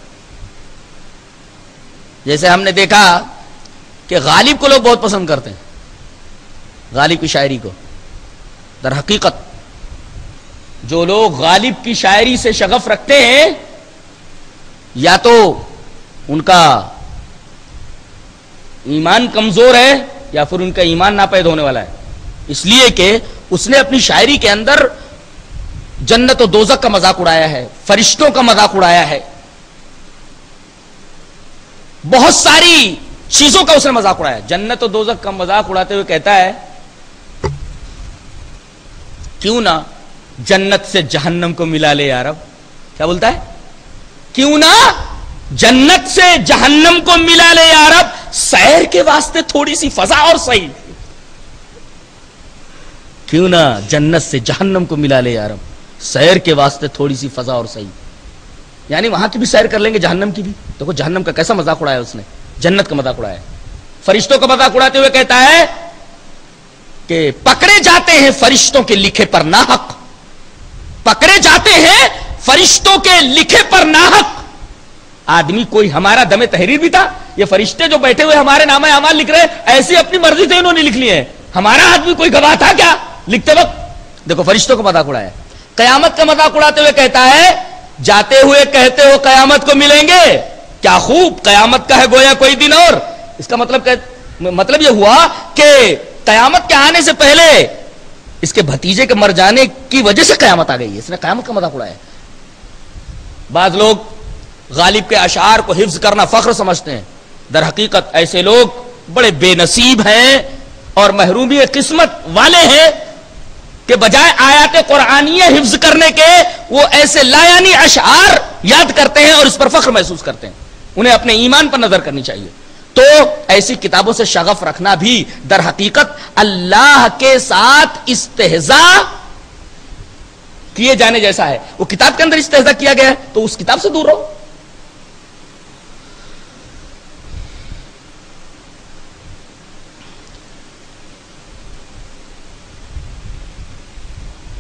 جیسے ہم نے دیکھا کہ غالب کو لوگ بہت پسند کرتے ہیں، غالب کی شاعری کو. در حقیقت جو لوگ غالب کی شاعری سے شغف رکھتے ہیں یا تو ان کا ایمان کمزور ہے یا پھر ان کا ایمان ناپید ہونے والا ہے، اس لیے کہ اس نے اپنی شاعری کے اندر جنت و دوزخ کا مذاق اڑایا ہے، فرشتوں کا مذاق اڑایا ہے، بہت ساری چیزوں کا اس نے مذاق اڑایا ہے۔ جنت و دوزخ کا مذاق اڑاتے ہوئے کہتا ہے کیوں نہ جنت سے جہنم کو ملا لے یا رب۔ کیا بولتا ہے؟ کیوں نہ جنت سے جہنم کو ملا لے یا رب، سیر کے واسطے تھوڑی سی فضا اور صحیح، کیوں نہ جنت سے جہنم کو ملا لے یا رب، سیر کے واسطے تھوڑی سی فضا اور صحیح، یعنی وہاں کی بھی سیر کر لیں گے، جہنم کی بھی۔ دیکھو جہنم کا کیسا مذاق اڑایا اس نے، جنت کا مذاق اڑایا ہے۔ فرشتوں کا مذاق اڑاتے ہوئے کہتا ہے کہ پکڑے جاتے ہیں فرشتوں کے لکھے پر ناحق، پکڑے جاتے ہیں فرشتوں کے لکھے پر ناحق۔ آدمی کوئی ہمارا دم تحریر بھی تھا؟ یہ فرشتے جو بیٹھے ہوئے ہمارے نامہ اعمال لکھ رہے ایسی اپنی مرضی سے انہوں نے لکھ لیے ہیں، ہمارا آدمی کوئی گواہ تھا کیا لکھتے وقت؟ دیکھو فرشتوں کا مذاق اڑایا ہے۔ قیامت کا مذاق اڑاتے ہوئے کہتا ہے جاتے ہوئے کہتے ہو قیامت کو ملیں گے، کیا خوب قیامت کا ہے گویا کوئی دن اور۔ اس کا مطلب یہ ہوا کہ قیامت کے آنے سے پہلے اس کے بھتیجے کے مر جانے کی وجہ سے قیامت آ گئی ہے، اس نے قیامت کا مذاق اڑایا ہے۔ بعض لوگ غالب کے اشعار کو حفظ کرنا فخر سمجھتے ہیں، در حقیقت ایسے لوگ بڑے بے نصیب ہیں اور محرومی قسمت والے ہیں کہ بجائے آیات قرآنیہ حفظ کرنے کے وہ ایسے لایانی اشعار یاد کرتے ہیں اور اس پر فخر محسوس کرتے ہیں۔ انہیں اپنے ایمان پر نظر کرنی چاہیے۔ تو ایسی کتابوں سے شغف رکھنا بھی در حقیقت اللہ کے ساتھ استہزاء کیے جانے جیسا ہے۔ وہ کتاب کے اندر استہزاء کیا گیا ہے تو اس کتاب سے دور رہو۔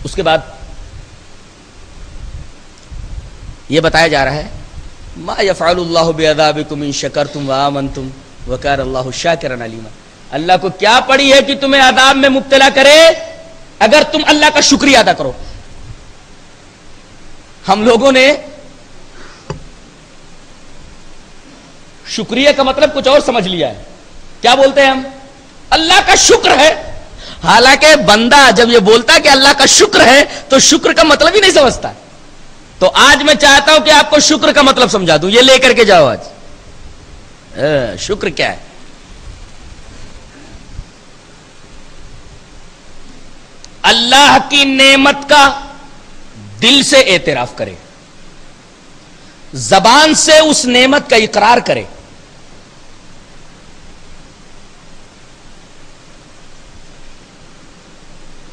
اس کے بعد یہ بتایا جا رہا ہے ما یفعل اللہ بعذابکم ان شکرتم وآمنتم وکان اللہ شاکرا علیما۔ اللہ کو کیا پڑی ہے کہ تمہیں عذاب میں مبتلا کرے اگر تم اللہ کا شکریہ ادا کرو۔ ہم لوگوں نے شکریہ کا مطلب کچھ اور سمجھ لیا ہے۔ کیا بولتے ہیں ہم؟ اللہ کا شکر ہے، حالانکہ بندہ جب یہ بولتا ہے کہ اللہ کا شکر ہے تو شکر کا مطلب ہی نہیں سمجھتا۔ تو آج میں چاہتا ہوں کہ آپ کو شکر کا مطلب سمجھا دوں، یہ لے کر کے جاؤ آج۔ شکر کیا ہے؟ اللہ کی نعمت کا دل سے اعتراف کرے، زبان سے اس نعمت کا اقرار کرے،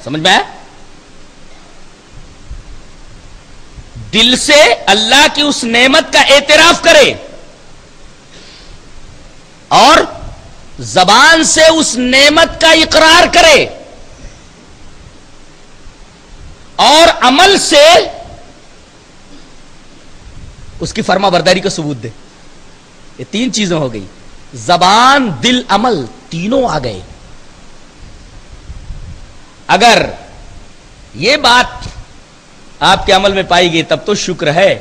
سمجھ میں آیا؟ دل سے اللہ کی اس نعمت کا اعتراف کرے اور زبان سے اس نعمت کا اقرار کرے اور عمل سے اس کی فرما برداری کا ثبوت دے۔ یہ تین چیزیں ہو گئی، زبان، دل، عمل، تینوں آ گئے۔ اگر یہ بات آپ کے عمل میں پائی گئی تب تو شکر ہے۔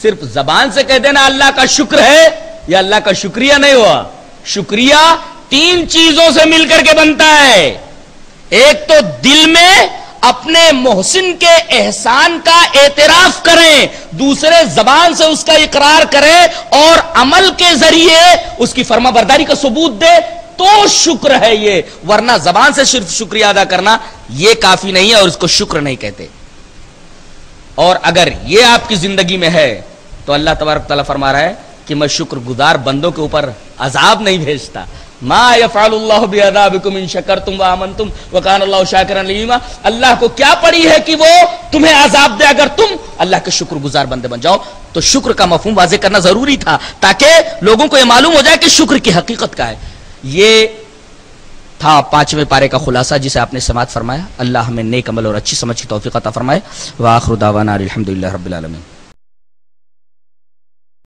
صرف زبان سے کہہ دینا اللہ کا شکر ہے یا اللہ کا شکریہ نہیں ہوا۔ شکریہ تین چیزوں سے مل کر کے بنتا ہے۔ ایک تو دل میں اپنے محسن کے احسان کا اعتراف کریں، دوسرے زبان سے اس کا اقرار کریں اور عمل کے ذریعے اس کی فرما برداری کا ثبوت دے تو شکر ہے یہ، ورنہ زبان سے صرف شکریہ ادا کرنا یہ کافی نہیں ہے اور اس کو شکر نہیں کہتے۔ اور اگر یہ آپ کی زندگی میں ہے تو اللہ تبارک تعالیٰ فرما رہا ہے کہ میں شکر گزار بندوں کے اوپر عذاب نہیں بھیجتا۔ ما یفعل اللہ بعذابکم ان شکرتم وآمنتم وکان اللہ شاکرا علیما۔ اللہ کو کیا پڑی ہے کہ وہ تمہیں عذاب دے اگر تم اللہ کے شکر گزار بندے بن جاؤ۔ تو شکر کا مفہوم واضح کرنا ضروری تھا تاکہ لوگوں کو یہ معلوم ہو جائے کہ شکر کی حقیقت کیا ہے۔ یہ تھا 5ویں پارے کا خلاصہ جسے آپ نے سماعت فرمایا۔ اللہ ہمیں نیک عمل اور اچھی سمجھ کی توفیق عطا فرمائے۔ وآخر دعوانا الحمدللہ رب العالمین۔